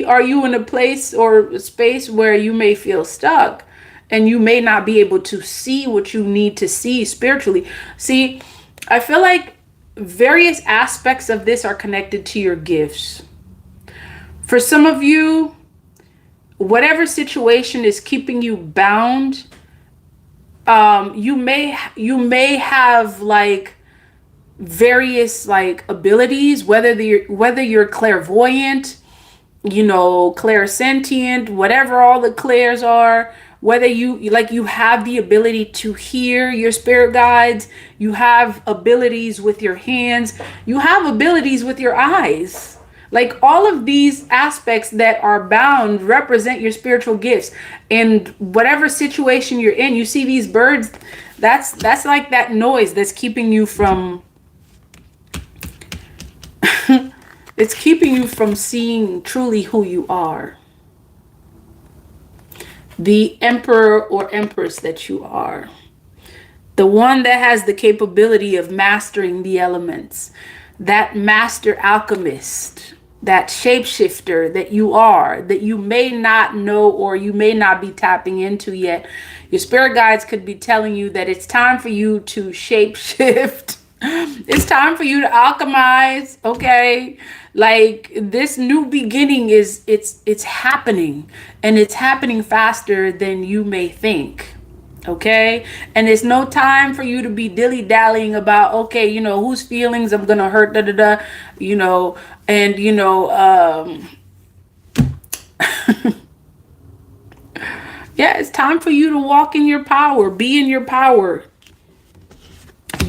are you in a place or a space where you may feel stuck and you may not be able to see what you need to see spiritually. See, I feel like various aspects of this are connected to your gifts. For some of you, whatever situation is keeping you bound, you may have like various like abilities, whether you're clairvoyant, clairsentient, whatever all the clairs are, whether you have the ability to hear your spirit guides, you have abilities with your hands, you have abilities with your eyes. Like all of these aspects that are bound represent your spiritual gifts. And whatever situation you're in, you see these birds, that's like that noise that's keeping you from it's keeping you from seeing truly who you are. The emperor or empress that you are. The one that has the capability of mastering the elements. That master alchemist. That shapeshifter that you are, that you may not know or you may not be tapping into yet. Your spirit guides could be telling you that it's time for you to shapeshift. It's time for you to alchemize, okay? Like this new beginning it's happening, and it's happening faster than you may think. Okay, and it's no time for you to be dilly-dallying about, okay, whose feelings I'm gonna hurt, and yeah, it's time for you to walk in your power, be in your power.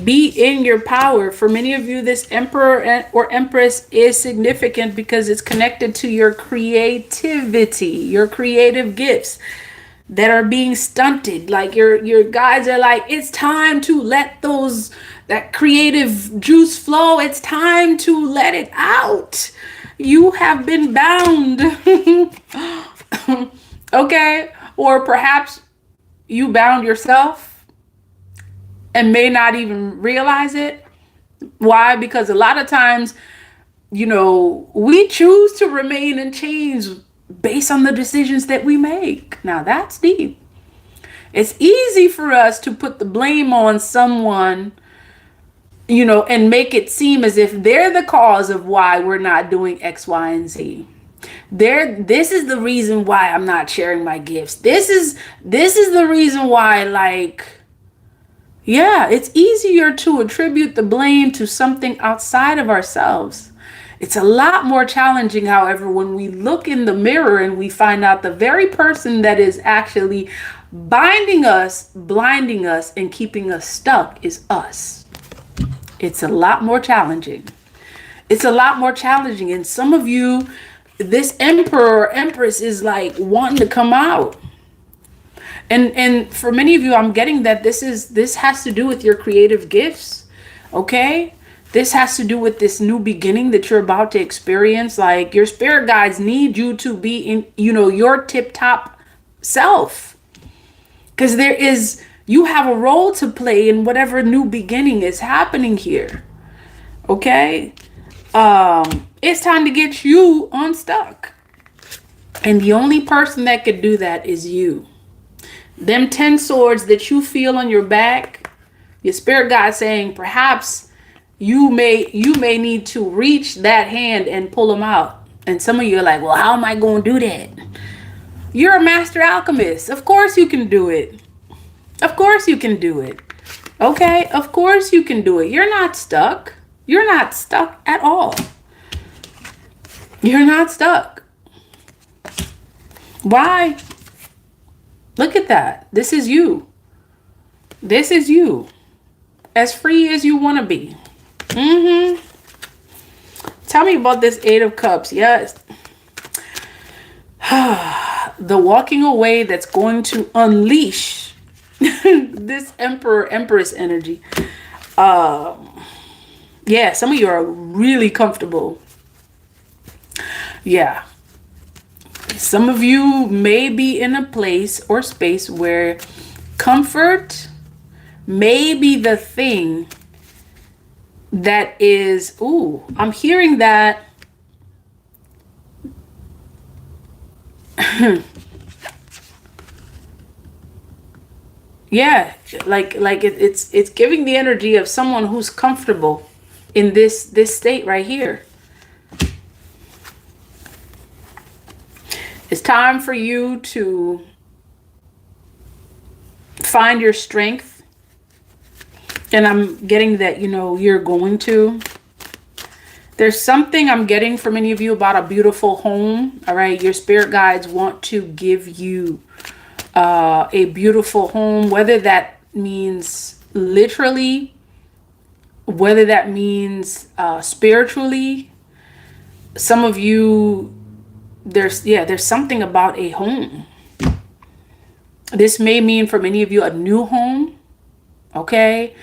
Be in your power. For many of you, this emperor or empress is significant because it's connected to your creativity, your creative gifts that are being stunted. Like your guides are like, it's time to let that creative juice flow. It's time to let it out. You have been bound. Okay, or perhaps you bound yourself and may not even realize it. Why? Because a lot of times, we choose to remain in chains based on the decisions that we make. Now that's deep. It's easy for us to put the blame on someone, and make it seem as if they're the cause of why we're not doing X, Y, and Z. This is the reason why I'm not sharing my gifts. This is the reason why, like, yeah, it's easier to attribute the blame to something outside of ourselves. It's a lot more challenging, however, when we look in the mirror and we find out the very person that is actually binding us, blinding us, and keeping us stuck is us. It's a lot more challenging. It's a lot more challenging. And some of you, this emperor or empress is like wanting to come out. And for many of you, I'm getting that this has to do with your creative gifts. Okay? This has to do with this new beginning that you're about to experience. Like your spirit guides need you to be in, your tip-top self. Because you have a role to play in whatever new beginning is happening here. Okay? It's time to get you unstuck. And the only person that could do that is you. Them 10 swords that you feel on your back, your spirit guide saying perhaps you may need to reach that hand and pull them out. And some of you are like, well, how am I going to do that? You're a master alchemist. Of course you can do it. Of course you can do it. Okay? Of course you can do it. You're not stuck. You're not stuck at all. You're not stuck. Why? Look at that. This is you. This is you. As free as you want to be. Tell me about this Eight of Cups. Yes. The walking away that's going to unleash this Emperor, Empress energy. Yeah, some of you are really comfortable. Yeah. Some of you may be in a place or space where comfort may be the thing that is, ooh, I'm hearing that. Yeah, like it's giving the energy of someone who's comfortable in this state right here. It's time for you to find your strength. And I'm getting that, you know, you're going to. There's something I'm getting from many of you about a beautiful home. All right. Your spirit guides want to give you a beautiful home, whether that means literally, whether that means spiritually. Some of you, there's something about a home. This may mean for many of you a new home. Okay.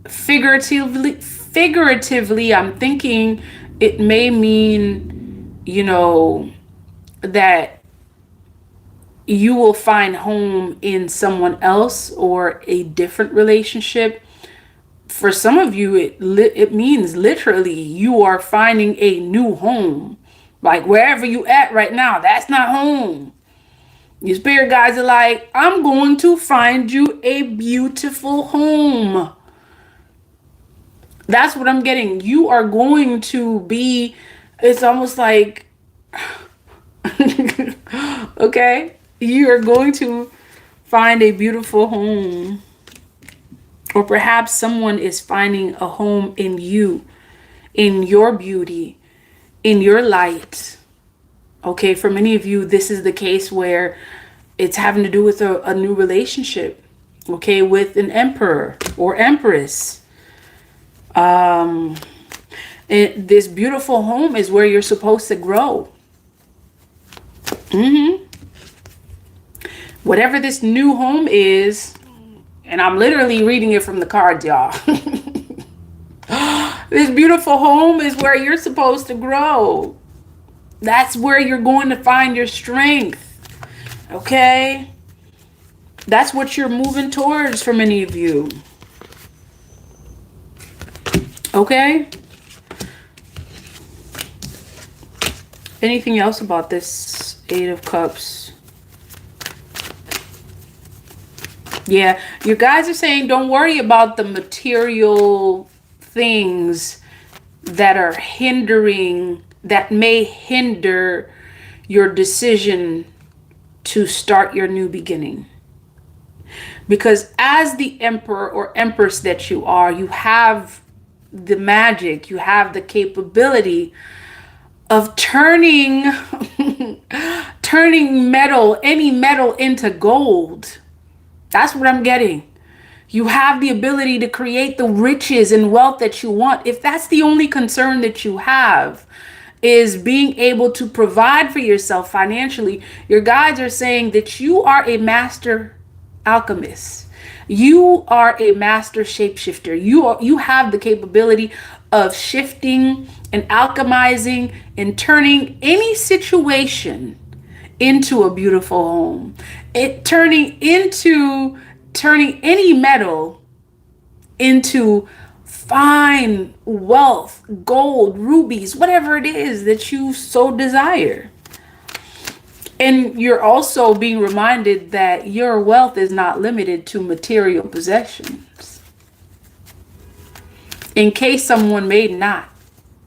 Figuratively, I'm thinking it may mean, you know, that you will find home in someone else or a different relationship. For some of you, it means literally you are finding a new home. Like wherever you at right now, that's not home. Your spirit guides are like, I'm going to find you a beautiful home. That's what I'm getting. You are going to be, it's almost like, okay, you are going to find a beautiful home. Or perhaps someone is finding a home in you, in your beauty, in your light. Okay, for many of you, this is the case where it's having to do with a new relationship. Okay, with an emperor or empress. This beautiful home is where you're supposed to grow. Whatever this new home is, and I'm literally reading it from the cards, y'all. This beautiful home is where you're supposed to grow. That's where you're going to find your strength. Okay? That's what you're moving towards for many of you. Okay? Anything else about this Eight of Cups? Yeah, you guys are saying don't worry about the material things that are hindering, that may hinder your decision to start your new beginning. Because as the emperor or empress that you are, you have the magic, you have the capability of turning metal, any metal, into gold. That's what I'm getting. You have the ability to create the riches and wealth that you want. If that's the only concern that you have, is being able to provide for yourself financially, your guides are saying that you are a master alchemist. You are a master shapeshifter. You have the capability of shifting and alchemizing and turning any situation into a beautiful home. Turning any metal into fine wealth, gold, rubies, whatever it is that you so desire. And you're also being reminded that your wealth is not limited to material possessions. In case someone may not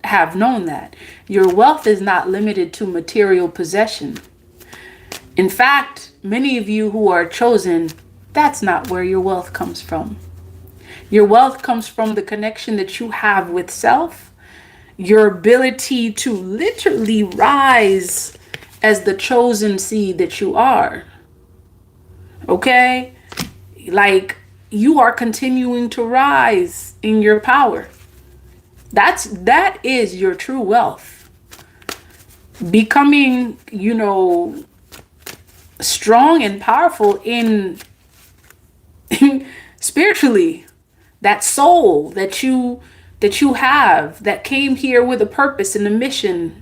have known that, your wealth is not limited to material possession. In fact, many of you who are chosen, that's not where your wealth comes from. Your wealth comes from the connection that you have with self, your ability to literally rise as the chosen seed that you are. Okay? Like, you are continuing to rise in your power. That is your true wealth. Becoming, strong and powerful in spiritually. That soul that you have, that came here with a purpose and a mission.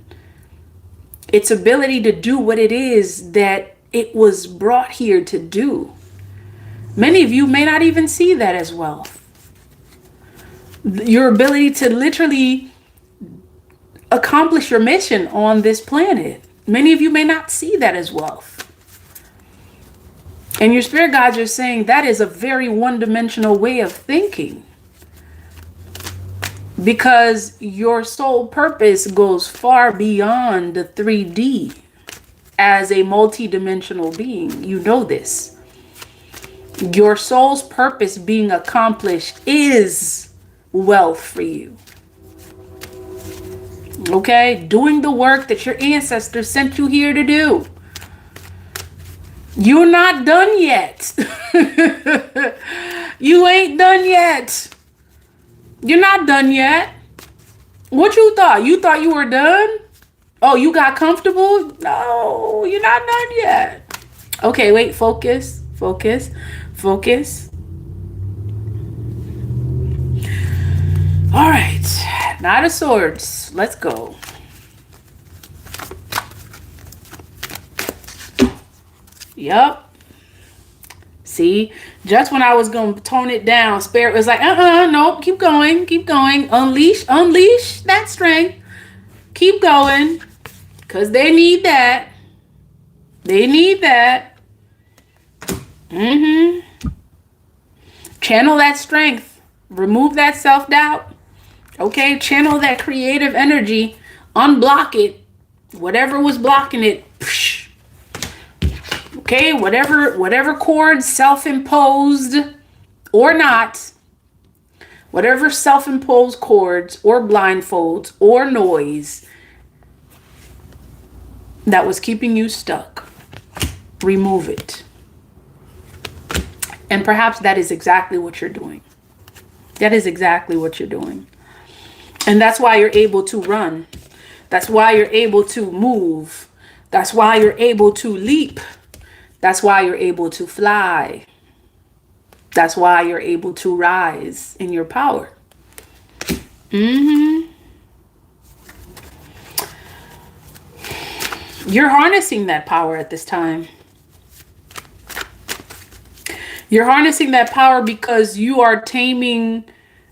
Its ability to do what it is that it was brought here to do. Many of you may not even see that as wealth. Your ability to literally accomplish your mission on this planet. Many of you may not see that as wealth. And your spirit guides are saying that is a very one-dimensional way of thinking. Because your soul purpose goes far beyond the 3D as a multi-dimensional being. You know this. Your soul's purpose being accomplished is wealth for you. Okay? Doing the work that your ancestors sent you here to do. You're not done yet. You ain't done yet. You're not done yet. What you thought? You thought you were done? Oh, you got comfortable? No, you're not done yet. Okay, wait, focus. All right, Knight of Swords. Let's go. Yup. See, just when I was going to tone it down, Spirit was like, nope, keep going. Unleash that strength. Keep going. Because they need that. Channel that strength. Remove that self-doubt. Okay, channel that creative energy. Unblock it. Whatever was blocking it. Okay, whatever cords, self-imposed or not, whatever self-imposed cords or blindfolds or noise that was keeping you stuck, remove it. And perhaps that is exactly what you're doing. That is exactly what you're doing. And that's why you're able to run. That's why you're able to move. That's why you're able to leap. That's why you're able to fly. That's why you're able to rise in your power. You're harnessing that power at this time. You're harnessing that power because you are taming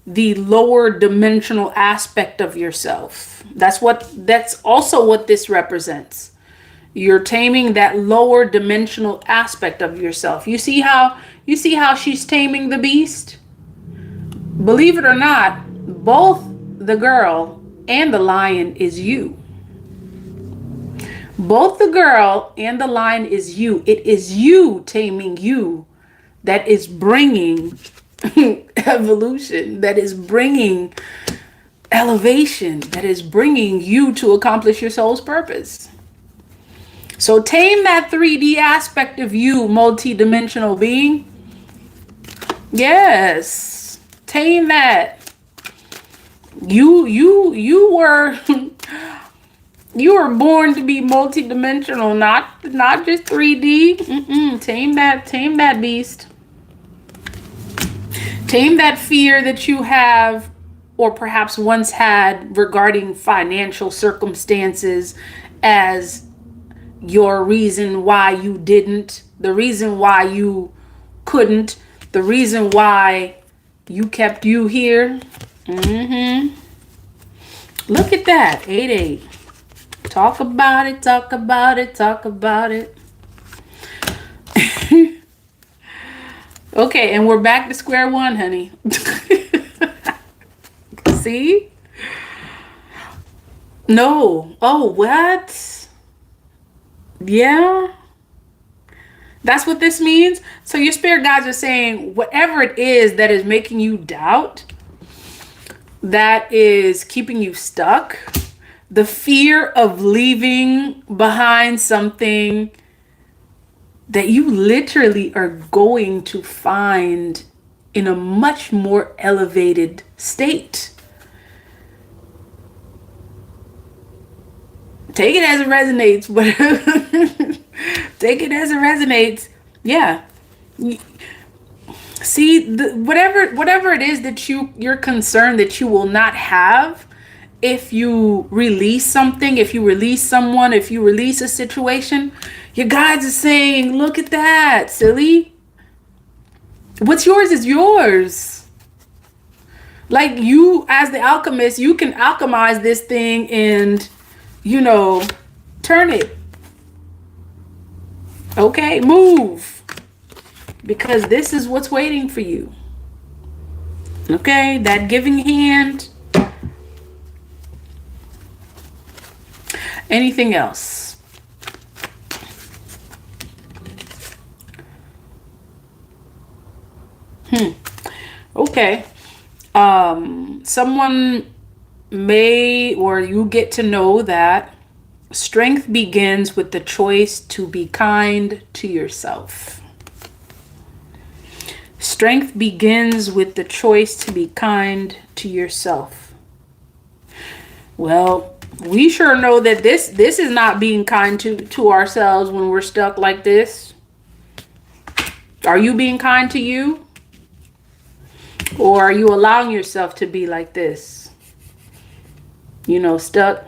the lower dimensional aspect of yourself. That's also what this represents. You're taming that lower dimensional aspect of yourself. You see how she's taming the beast? Believe it or not, both the girl and the lion is you. Both the girl and the lion is you. It is you taming you that is bringing evolution, that is bringing elevation, that is bringing you to accomplish your soul's purpose. So tame that 3D aspect of you, multi-dimensional being. Yes, tame that. You were you were born to be multi-dimensional, not just 3D. Tame that beast. Tame that fear that you have, or perhaps once had, regarding financial circumstances as your reason why you didn't, the reason why you couldn't, the reason why you kept you here. Look at that, 8-8. Talk about it. Okay, and we're back to square one, honey. See? No. Oh, what? Yeah. That's what this means. So your spirit guides are saying whatever it is that is making you doubt, that is keeping you stuck, the fear of leaving behind something that you literally are going to find in a much more elevated state. Take it as it resonates, but take it as it resonates. Yeah. See, whatever it is that you're concerned that you will not have if you release something, if you release someone, if you release a situation, your guides are saying, look at that, silly. What's yours is yours. Like, you, as the alchemist, you can alchemize this thing and, turn it. Okay, move. Because this is what's waiting for you. Okay, that giving hand. Anything else? Okay. Someone may, or you get to know that strength begins with the choice to be kind to yourself. Strength begins with the choice to be kind to yourself. Well, we sure know that this is not being kind to ourselves when we're stuck like this. Are you being kind to you? Or are you allowing yourself to be like this? Stuck.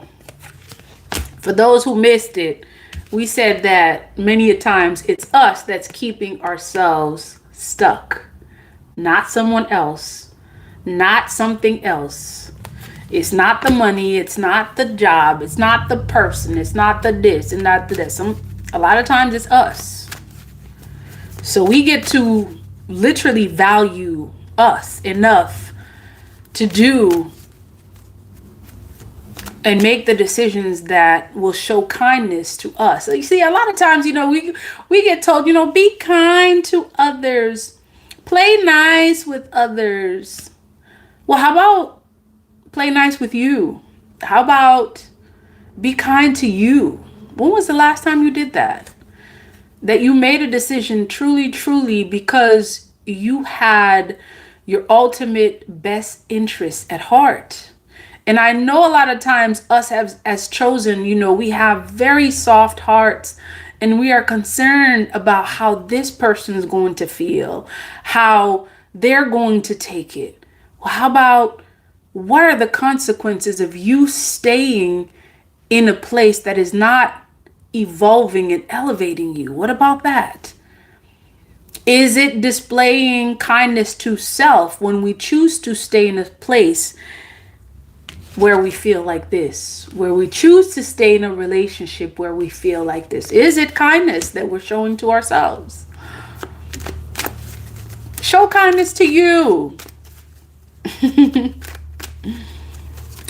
For those who missed it, we said that many a times it's us that's keeping ourselves stuck. Not someone else. Not something else. It's not the money. It's not the job. It's not the person. It's not the this and not the that. A lot of times it's us. So we get to literally value us enough to do and make the decisions that will show kindness to us. So you see, a lot of times, we get told, be kind to others. Play nice with others. Well, how about play nice with you? How about be kind to you? When was the last time you did that? That you made a decision truly because you had your ultimate best interest at heart. And I know a lot of times us as chosen, we have very soft hearts and we are concerned about how this person is going to feel, how they're going to take it. Well, how about what are the consequences of you staying in a place that is not evolving and elevating you? What about that? Is it displaying kindness to self when we choose to stay in a place where we feel like this, where we choose to stay in a relationship where we feel like this? Is it kindness that we're showing to ourselves? Show kindness to you.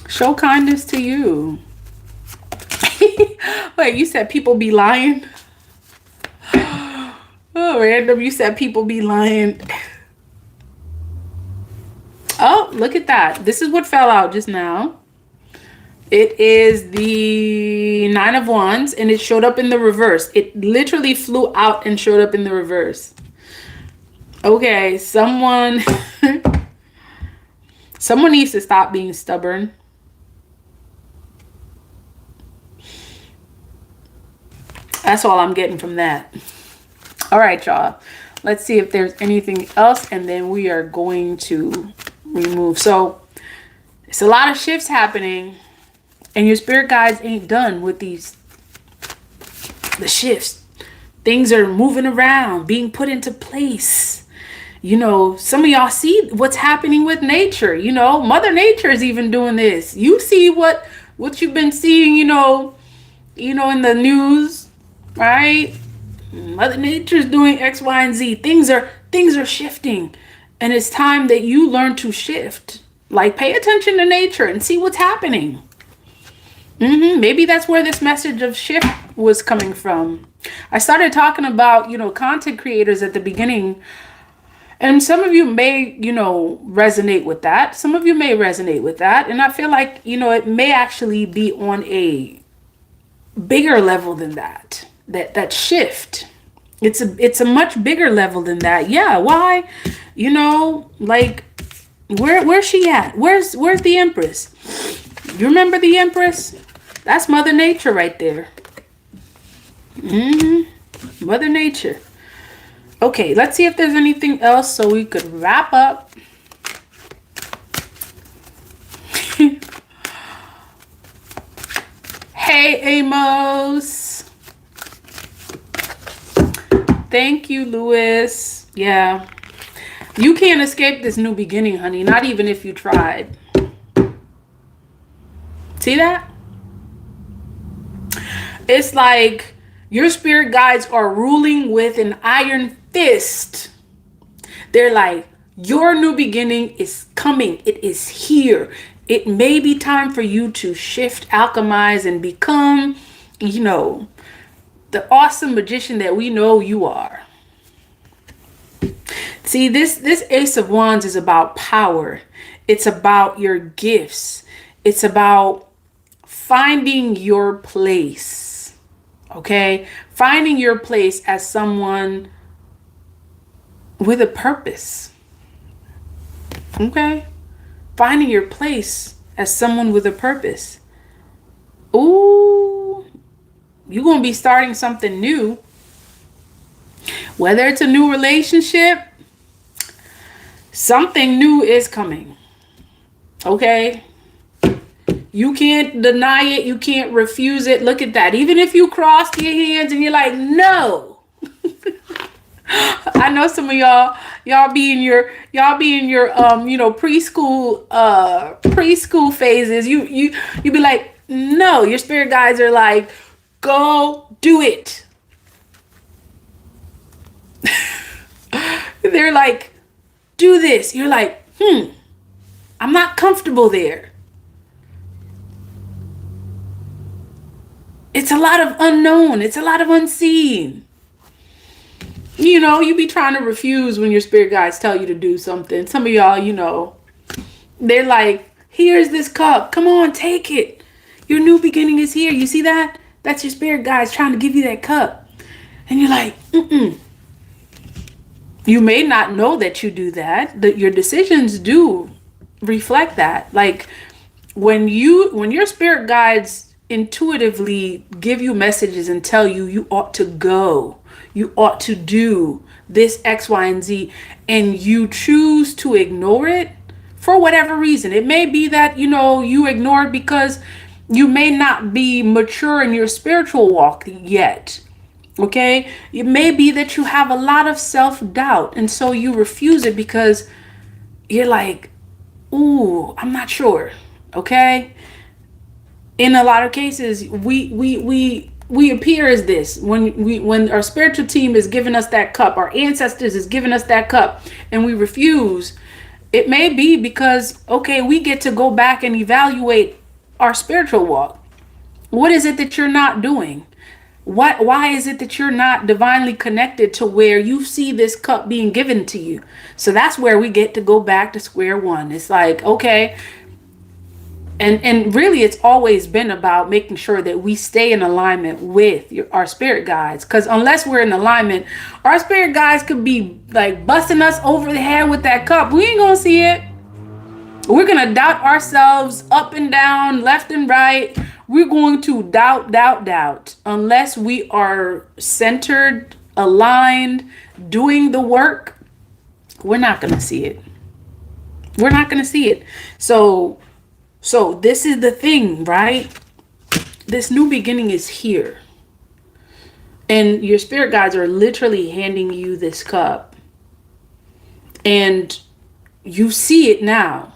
Show kindness to you. Wait, you said people be lying? Oh, random, you said people be lying. Oh, look at that. This is what fell out just now. It is the 9 of Wands and it showed up in the reverse. It literally flew out and showed up in the reverse. Okay, someone needs to stop being stubborn. That's all I'm getting from that. All right, y'all. Let's see if there's anything else and then we are going to remove. So it's a lot of shifts happening and your spirit guides ain't done with the shifts. Things are moving around, being put into place. Some of y'all see what's happening with nature. Mother Nature is even doing this. You see what you've been seeing, in the news, right? Mother Nature is doing X, Y, and Z. Things are shifting. And it's time that you learn to shift. Like, pay attention to nature and see what's happening. Maybe that's where this message of shift was coming from. I started talking about, content creators at the beginning. And some of you may, resonate with that. Some of you may resonate with that. And I feel like, it may actually be on a bigger level than that. That shift. It's a much bigger level than that. Yeah, why? Like where's she at? Where's the Empress? You remember the Empress? That's Mother Nature right there. Mother Nature. Okay, let's see if there's anything else so we could wrap up. Hey, Amos. Thank you, Louis. Yeah. You can't escape this new beginning, honey. Not even if you tried. See that? It's like your spirit guides are ruling with an iron fist. They're like, your new beginning is coming. It is here. It may be time for you to shift, alchemize, and become, the awesome magician that we know you are. See, this Ace of Wands is about power. It's about your gifts. It's about finding your place. Okay? Finding your place as someone with a purpose. Okay? Finding your place as someone with a purpose. Ooh, you're going to be starting something new. Whether it's a new relationship, something new is coming. Okay? You can't deny it. You can't refuse it. Look at that. Even if you cross your hands and you're like, no. I know some of y'all be in your preschool phases. You be like, no. Your spirit guides are like, go do it. They're like, do this. You're like, I'm not comfortable there. It's a lot of unknown. It's a lot of unseen. You be trying to refuse when your spirit guides tell you to do something. Some of y'all, they're like, here's this cup. Come on, take it. Your new beginning is here. You see that? That's your spirit guides trying to give you that cup. And you're like, You may not know that you do that. That your decisions do reflect that. Like when your spirit guides intuitively give you messages and tell you ought to go, you ought to do this X, Y, and Z, and you choose to ignore it for whatever reason. It may be that, you ignore it because you may not be mature in your spiritual walk yet. Okay? It may be that you have a lot of self-doubt, and so you refuse it because you're like, ooh, I'm not sure. Okay? In a lot of cases, we appear as this when our spiritual team is giving us that cup, our ancestors is giving us that cup, and we refuse. It may be because, okay, we get to go back and evaluate our spiritual walk. What is it that you're not doing? Why is it that you're not divinely connected to where you see this cup being given to you? So that's where we get to go back to square one. It's like, okay. And really, it's always been about making sure that we stay in alignment with our spirit guides. Because unless we're in alignment, our spirit guides could be like busting us over the head with that cup. We ain't going to see it. We're going to doubt ourselves up and down, left and right. We're going to doubt. Unless we are centered, aligned, doing the work, we're not going to see it. We're not going to see it. So this is the thing, right? This new beginning is here. And your spirit guides are literally handing you this cup. And you see it now.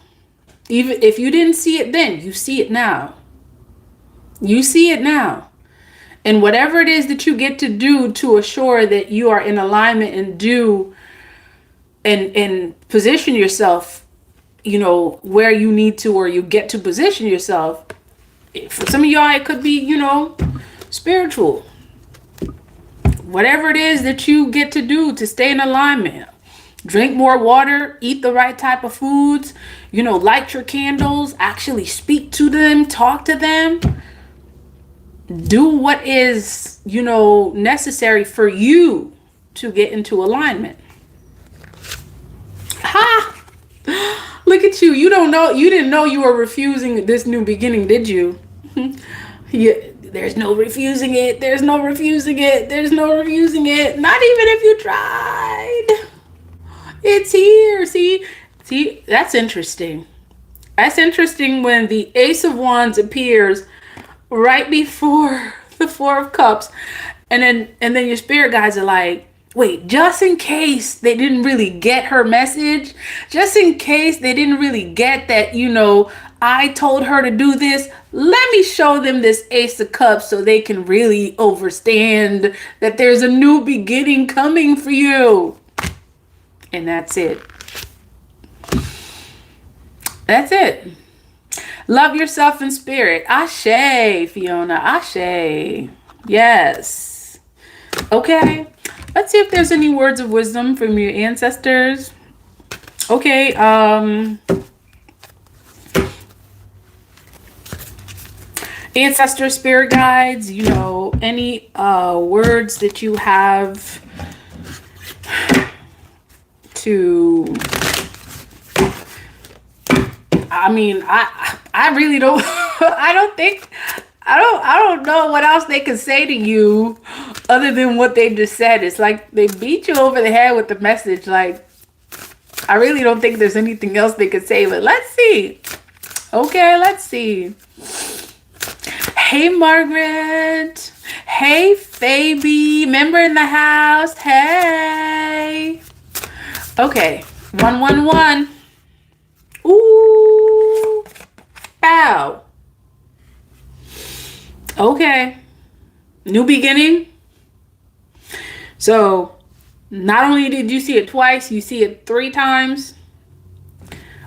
Even if you didn't see it then, you see it now. You see it now. And whatever it is that you get to do to assure that you are in alignment and do and position yourself, where you need to, or you get to position yourself. For some of y'all, it could be, spiritual. Whatever it is that you get to do to stay in alignment. Drink more water, eat the right type of foods, light your candles, actually speak to them, talk to them. Do what is, necessary for you to get into alignment. Ha! Look at you. You didn't know you were refusing this new beginning, did you? Yeah, there's no refusing it. There's no refusing it. There's no refusing it. Not even if you tried. It's here. See, that's interesting. That's interesting when the Ace of Wands appears right before the Four of Cups. And then your spirit guides are like, wait, just in case they didn't really get her message, just in case they didn't really get that, I told her to do this, let me show them this Ace of Cups so they can really understand that there's a new beginning coming for you. And that's it. That's it. Love yourself in spirit. Ashe, Fiona. Ashe. Yes. Okay. Let's see if there's any words of wisdom from your ancestors. Okay. Ancestor spirit guides, any words that you have to... I really don't, I don't know what else they can say to you other than what they just said. It's like they beat you over the head with the message. Like, I really don't think there's anything else they could say, but let's see. Okay, let's see. Hey, Margaret. Hey, Fabi. Member in the house. Hey. Okay, 111. Ooh. Ow. Okay. New beginning. So, not only did you see it twice, you see it 3 times.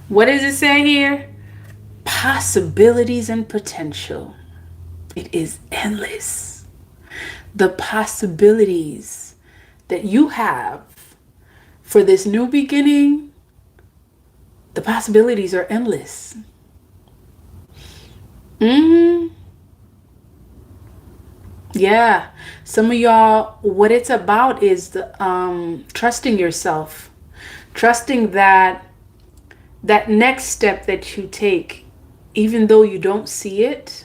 What does it say here? Possibilities and potential. It is endless. The possibilities that you have for this new beginning, the possibilities are endless. Yeah. Some of y'all, what it's about is trusting yourself. Trusting that next step that you take, even though you don't see it,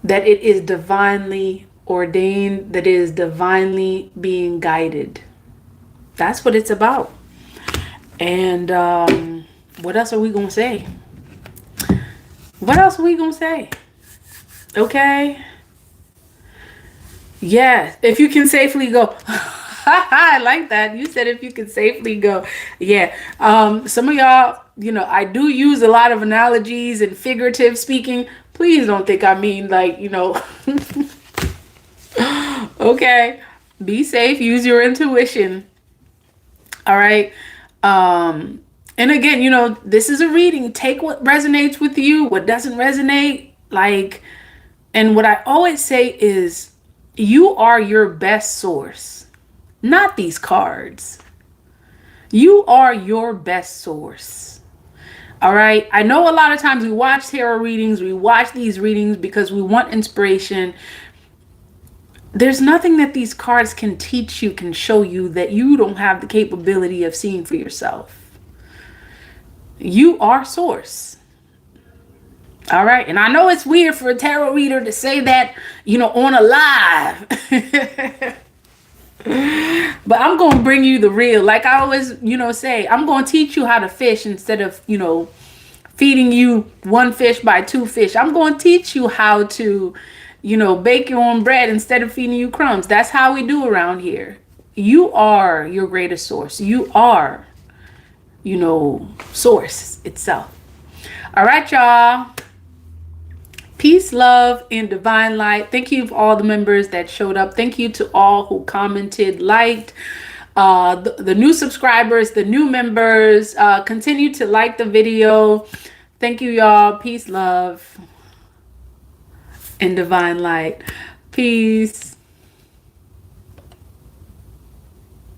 that it is divinely ordained, that it is divinely being guided. That's what it's about. And what else are we going to say? What else are we going to say? Okay. Yeah, if you can safely go. I like that. You said if you can safely go. Yeah. Some of y'all, I do use a lot of analogies and figurative speaking. Please don't think I mean like, okay. Be safe. Use your intuition. All right. And again, this is a reading. Take what resonates with you, what doesn't resonate. And what I always say is you are your best source, not these cards. You are your best source. All right. I know a lot of times we watch tarot readings. We watch these readings because we want inspiration. There's nothing that these cards can teach you, can show you that you don't have the capability of seeing for yourself. You are source. All right. And I know it's weird for a tarot reader to say that, on a live. But I'm going to bring you the real. Like I always, say, I'm going to teach you how to fish instead of, feeding you 1 fish by 2 fish. I'm going to teach you how to, bake your own bread instead of feeding you crumbs. That's how we do around here. You are your greatest source. You are, source itself. All right, y'all. Peace, love, and divine light. Thank you for all the members that showed up. Thank you to all who commented, liked, the new subscribers, the new members. Continue to like the video. Thank you, y'all. Peace, love, and divine light. Peace.